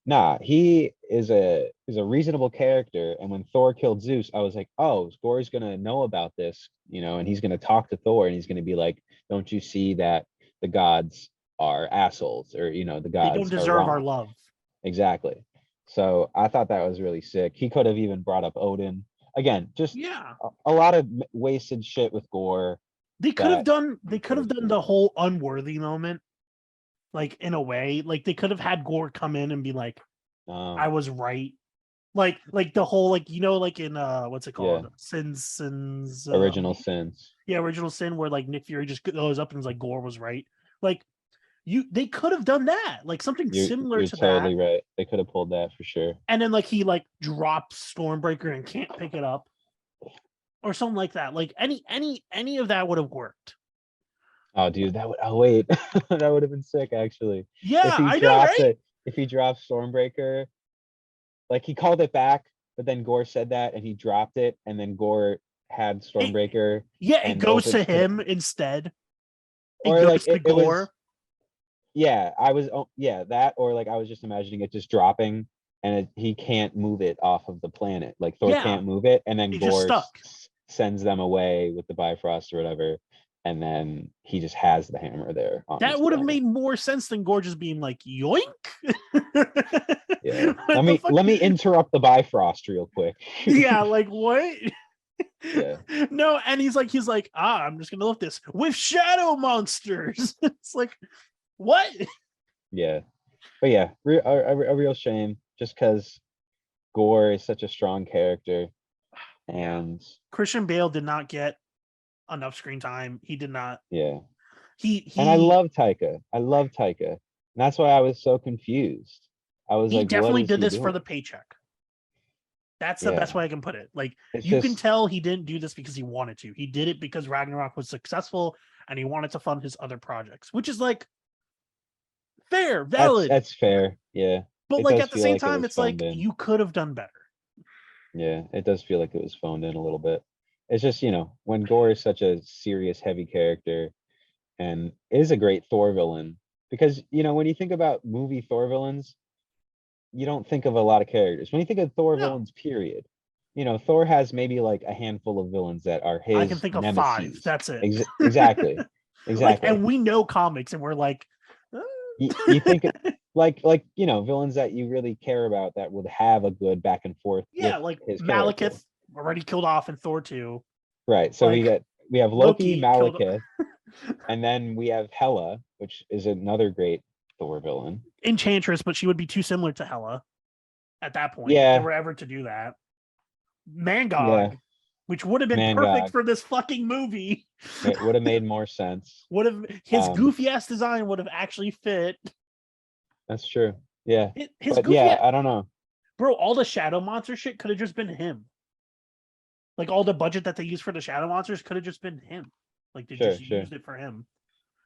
Nah, he is a reasonable character. And when Thor killed Zeus, I was like, oh, Gore's gonna know about this, you know, and he's gonna talk to Thor and he's gonna be like, don't you see that the gods are assholes, or you know, the They don't gods are deserve our wrong. love. Exactly. So I thought that was really sick. He could have even brought up Odin. Again, just Yeah. a lot of wasted shit with Gore. They could have That done the whole unworthy moment, like in a way. Like they could have had Gore come in and be like, I was right. Like the whole, like, you know, like in what's it called? yeah, Sins original sins. yeah, Original Sin, where like Nick Fury just goes up and is like, Gore was right. Like they could have done that, like something similar You're to totally that. right. They could have pulled that for sure. And then like he like drops Stormbreaker and can't pick it up. Or something like that. Like any of that would have worked. Oh, dude, that would. Oh, wait, that would have been sick actually. Yeah, I know, right? If he dropped Stormbreaker, like he called it back, but then Gore said that and he dropped it, and then Gore had Stormbreaker It and goes to opens him instead. It or like goes to it was. Gore. Yeah, yeah, that, or like I was just imagining it just dropping and he can't move it off of the planet. Like Thor Yeah, can't move it, and then it's just Gore stuck. sends them away with the Bifrost or whatever, and then he just has the hammer there. That would have made more sense than Gore just being like, yoink. Yeah. Let me interrupt the Bifrost real quick. Yeah, like what? Yeah. No, and he's like, I'm just gonna lift this with shadow monsters. It's like, what? Yeah. But yeah, a real shame just because Gore is such a strong character. And Christian Bale did not get enough screen time. He did not. Yeah. He And I love Taika. And that's why I was so confused. I was like, what definitely is did he this for doing? the paycheck. That's the best way I can put it. Like, It's you can just tell he didn't do this because he wanted to. He did it because Ragnarok was successful and he wanted to fund his other projects, which is like fair, valid. that's fair. Yeah. But It like does at the feel same like it time, was it's like phoned in. you could have done better. Yeah, it does feel like it was phoned in a little bit. It's just, you know, when Gore is such a serious, heavy character and is a great Thor villain, because, you know, when you think about movie Thor villains, you don't think of a lot of characters. When you think of Thor villains, period, you know, Thor has maybe like a handful of villains that are his I can think of nemesis. 5. That's it. Exactly. Like, and we know comics, and we're like, you think like you know, villains that you really care about that would have a good back and forth. Yeah, with like his Malekith character. already killed off in Thor 2. Right. So Like, we have Loki, killed- Malekith, and then we have Hela, which is another great Thor villain. Enchantress, but she would be too similar to Hela at that point. Yeah. If they were ever to do that. Mangog, Yeah. which would have been Mangog. perfect for this fucking movie. It would have made more sense. Would have his goofy ass design would have actually fit. That's true. Yeah. His but goofy yeah, I don't know. Bro, all the shadow monster shit could have just been him. Like all the budget that they used for the shadow monsters could have just been him. Like they just used it for him.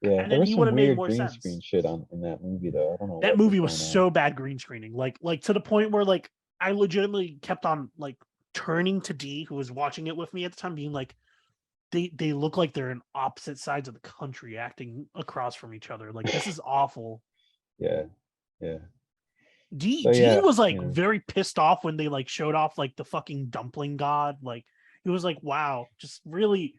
Yeah, and there was he some would have made weird more green sense. screen shit in that movie though. I don't know. That movie was so bad green screening. Like to the point where like I legitimately kept on like turning to D, who was watching it with me at the time, being like, they look like they're in opposite sides of the country acting across from each other. Like, this is awful. Yeah. D So D yeah, was like very pissed off when they like showed off like the fucking dumpling god. Like, he was like, wow, just really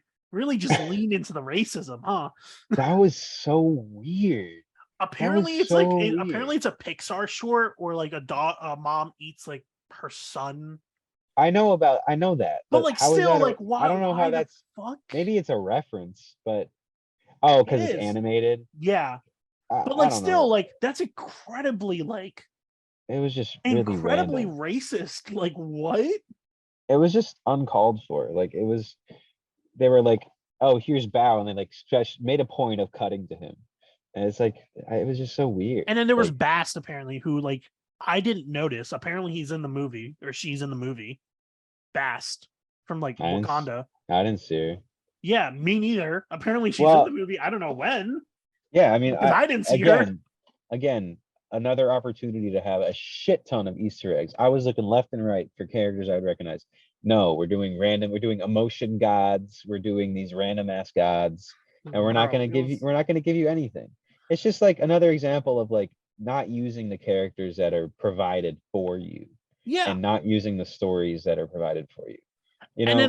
just lean into the racism, huh? that was so weird. That was Apparently it's like so weird. apparently it's a Pixar short, or like a mom eats like her son. I know that, But but like, how is still, that like, I don't know how why the that's, fuck? maybe it's a reference, but oh, It because it's is. animated. Yeah. But I like, don't still, know. like, that's incredibly It was just really random. racist. Like, what? It was just uncalled for. Like it was, they were like, oh, here's Bow, and they like made a point of cutting to him, and it's like it was just so weird. And then there was Like Bast, apparently, who like I didn't notice. Apparently he's in the movie, or she's in the movie. Bast from like I didn't, Wakanda. I didn't see her. Yeah, me neither. Apparently she's in the Well, movie. I don't know when, yeah, I mean, because I didn't see her. again, another opportunity to have a shit ton of Easter eggs. I was looking left and right for characters I'd recognize. No, we're doing emotion gods, we're doing these random ass gods, and Bro, it was we're not gonna give you anything. It's just like another example of like not using the characters that are provided for you yeah. and not using the stories that are provided for you. You And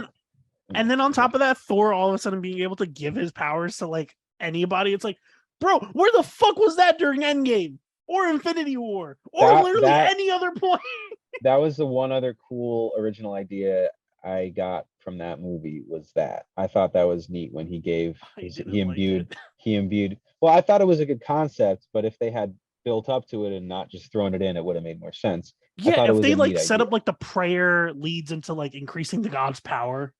then know, on top of that, Thor all of a sudden being able to give his powers to like anybody. It's like, bro, where the fuck was that during Endgame or Infinity War or that literally that any other point? that was the one other cool original idea I got from that movie. Was that I thought that was neat when I didn't like it. he imbued. Well, I thought it was a good concept, but if they had built up to it and not just thrown it in, it would have made more sense. I Yeah, thought it if was they a like neat set idea. up like the prayer leads into like increasing the god's power,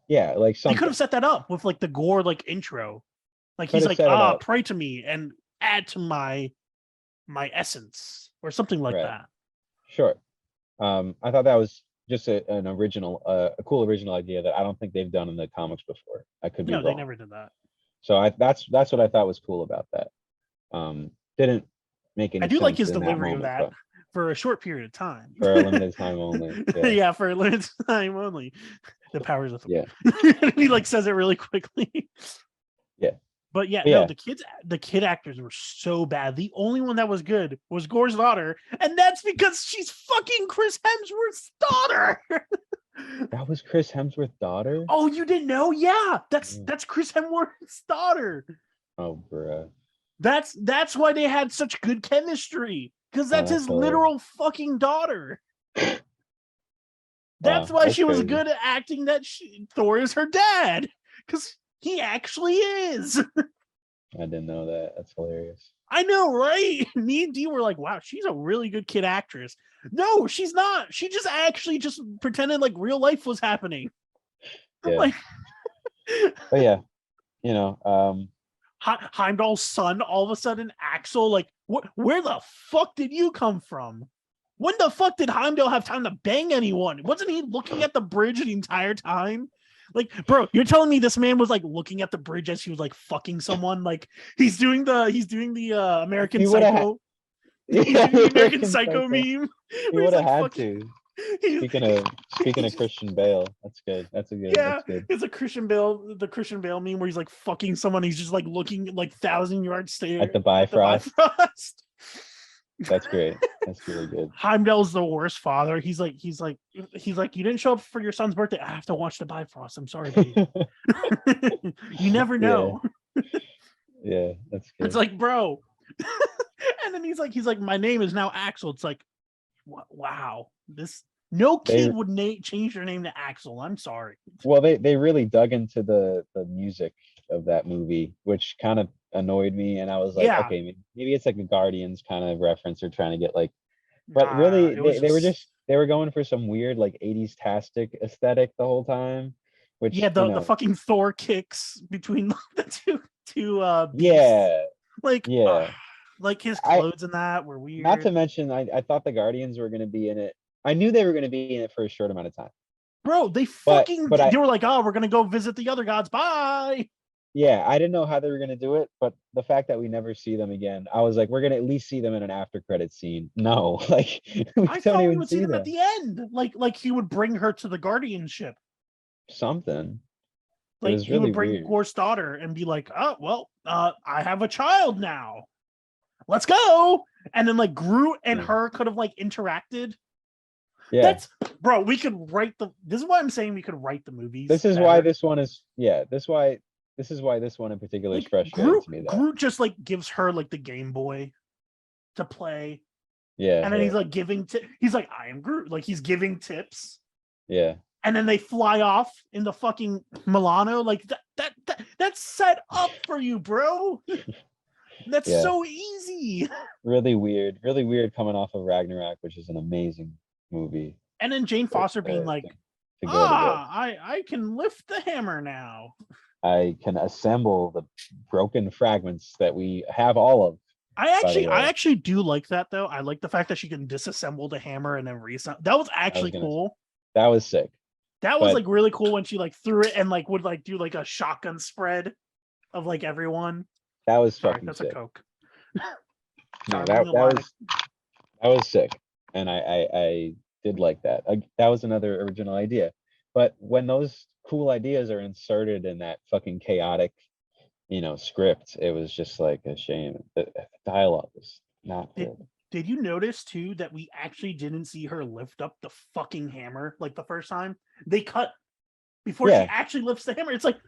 Yeah, like they could something. have set that up with like the gore like intro. Like, Could he's have like, set it up. pray to me and add to my essence or something like Right. that. Sure. I thought that was just an original, a cool original idea that I don't think they've done in the comics before. I could be No, they wrong. never did that. So that's what I thought was cool about that. Didn't make I any do like sense his in that delivery of moment, that but for a short period of time. for a limited time only. Yeah. Yeah, for a limited time only. The powers of Yeah. he like says it really quickly. Yeah. But yeah, But no, yeah. the kid actors were so bad. The only one that was good was Gore's daughter, and that's because she's fucking Chris Hemsworth's daughter. That was Chris Hemsworth's daughter? Oh, you didn't know? Yeah, Mm. that's Chris Hemsworth's daughter. Oh, bruh. That's why they had such good chemistry, because Oh, that's that's his hilarious. literal fucking daughter. That's Wow, why that's she was crazy. good at acting that Thor is her dad, because he actually is. I didn't know that. That's hilarious. I know, right? Me and D were like, wow, she's a really good kid actress. No, she's not. She just actually just pretended like real life was happening. Yeah. Like, But yeah, you know, Heimdall's son, all of a sudden, Axel, like, where the fuck did you come from? When the fuck did Heimdall have time to bang anyone? Wasn't he looking at the bridge the entire time? Like, bro, you're telling me this man was like looking at the bridge as he was like fucking someone? Like, he's doing the American he would have Psycho. He's yeah, doing the American American Psycho Psycho. meme He where would he's have like had fucking. to. He's, Speaking of he's Christian Bale, that's good. yeah, That's good. it's a the Christian Bale meme where he's like fucking someone. He's just like looking like 1,000 yards At stare the at the Bifrost. Bifrost. That's great. That's really good. Heimdall's the worst father. He's like, you didn't show up for your son's birthday. I have to watch the Bifrost. I'm sorry, babe. You never Yeah, know. yeah, that's It's good. like, bro. And then he's like, my name is now Axel. It's like, wow, this no They kid would change their name to Axel. I'm sorry. well, they really dug into the music of that movie, which kind of annoyed me, and I was like, Yeah, okay, maybe it's like a Guardians kind of reference or trying to get like, but nah, really it was just they were going for some weird like 80s tastic aesthetic the whole time, yeah, which the fucking Thor kicks between the two beasts. yeah, Like, yeah. like his I clothes and that were Not to weird. mention I thought the Guardians were going to be in it. I knew they were going to be in it for a short amount of time. Bro, they But fucking but I they were like, oh, we're gonna go visit the other gods. Bye. yeah, I didn't know how they were going to do it, but the fact that we never see them again, I was like, we're going to at least see them in an after credit scene. No, like we I don't thought we even would see see them at them. the end. Like he would bring her to the guardianship. Something. Like was he really would bring weird. Gor's daughter and be like, "Oh well, I have a child now. Let's go." And then like Groot and Yeah. her could have like interacted. Yeah. That's bro. We could write the. This is why I'm saying we could write the movies. This is better. why this one is. Yeah. This is why this one in particular is Like frustrating to me. Though. Groot just like gives her like the Game Boy to play, Yeah. and then yeah, he's like giving. He's like, "I am Groot." Like he's giving tips. Yeah. And then they fly off in the fucking Milano. Like that's set up for you, bro. That's Yeah. so easy. Really weird. Really weird coming off of Ragnarok, which is an amazing movie. And then Jane Foster being like, to go to I can lift the hammer now. I can assemble the broken fragments that we have all of. I actually do like that though. I like the fact that she can disassemble the hammer and then reassemble. That was actually cool. That was sick. That was like really cool when she like threw it and like would like do like a shotgun spread of like everyone. That was fucking that's sick. A Coke. No, that was sick. And I did like that. That was another original idea. But when those cool ideas are inserted in that fucking chaotic, script, it was just like a shame. The dialogue was not good. Did you notice too that we actually didn't see her lift up the fucking hammer like the first time? They cut before she actually lifts the hammer. It's like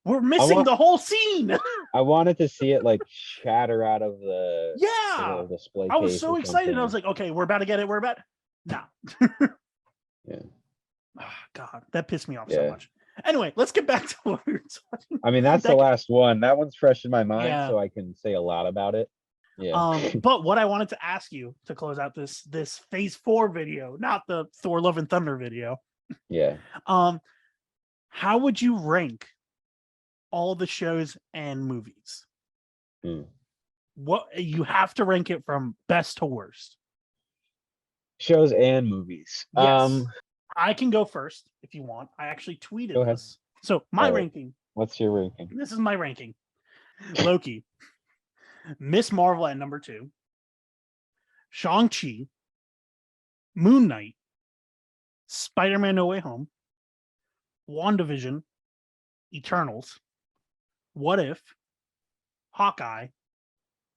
we're missing the whole scene. I wanted to see it like shatter out of the display. I was so excited. I was like, okay, we're about to get it. We're about no. Yeah. Oh, God, that pissed me off so much. Anyway, let's get back to what we were talking. I mean, that's the last one. That one's fresh in my mind, so I can say a lot about it. Yeah. But what I wanted to ask you to close out this phase 4 video, not the Thor Love and Thunder video. Yeah. How would you rank all the shows and movies? What you have to rank it from best to worst. Shows and movies. Yes. I can go first if you want. I actually tweeted this. So my ranking. What's your ranking? This is my ranking. Loki. Miss Marvel at number 2. Shang-Chi. Moon Knight. Spider-Man No Way Home. WandaVision. Eternals. What If. Hawkeye.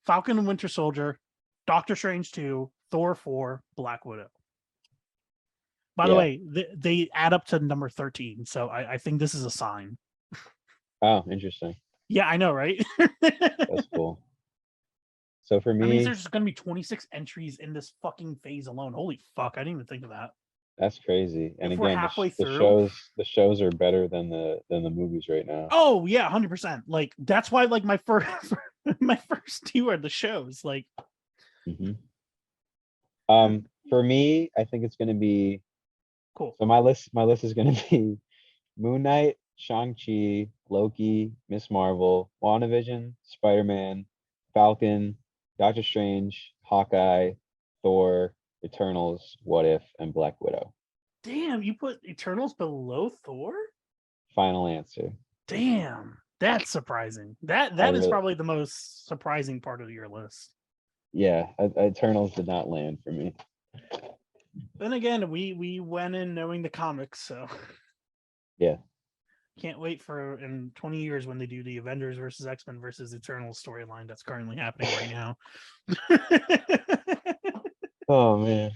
Falcon and Winter Soldier. Doctor Strange 2. Thor 4. Black Widow. By the way, they add up to number 13. So I think this is a sign. Oh, interesting. Yeah, I know, right? That's cool. So for me, that means there's going to be 26 entries in this fucking phase alone. Holy fuck! I didn't even think of that. That's crazy. And if again, the shows are better than the movies right now. Oh yeah, 100%. Like that's why like my first two are the shows. Like, for me, I think it's going to be cool. So my list is going to be Moon Knight, Shang-Chi, Loki, Miss Marvel, WandaVision, Spider-Man, Falcon, Doctor Strange, Hawkeye, Thor, Eternals, What If, and Black Widow. Damn, you put Eternals below Thor? Final answer. Damn, that's surprising. That is probably the most surprising part of your list. Yeah, Eternals did not land for me. Then again, we went in knowing the comics, so yeah. Can't wait for in 20 years when they do the Avengers versus X-Men versus Eternals storyline that's currently happening right now. Oh man.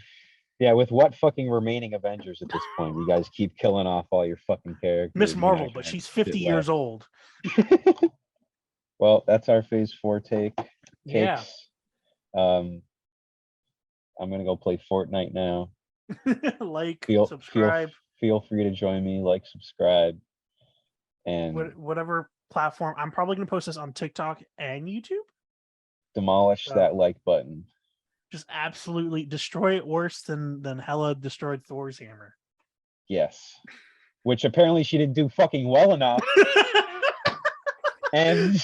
Yeah, with what fucking remaining Avengers at this point? You guys keep killing off all your fucking characters. Miss Marvel, but she's 50 years old. Well, that's our phase 4 takes. Yeah. I'm gonna go play Fortnite now. Subscribe. Feel free to join me, subscribe. And whatever platform. I'm probably gonna post this on TikTok and YouTube. Demolish that like button. Just absolutely destroy it worse than Hela destroyed Thor's hammer. Yes. Which apparently she didn't do fucking well enough. And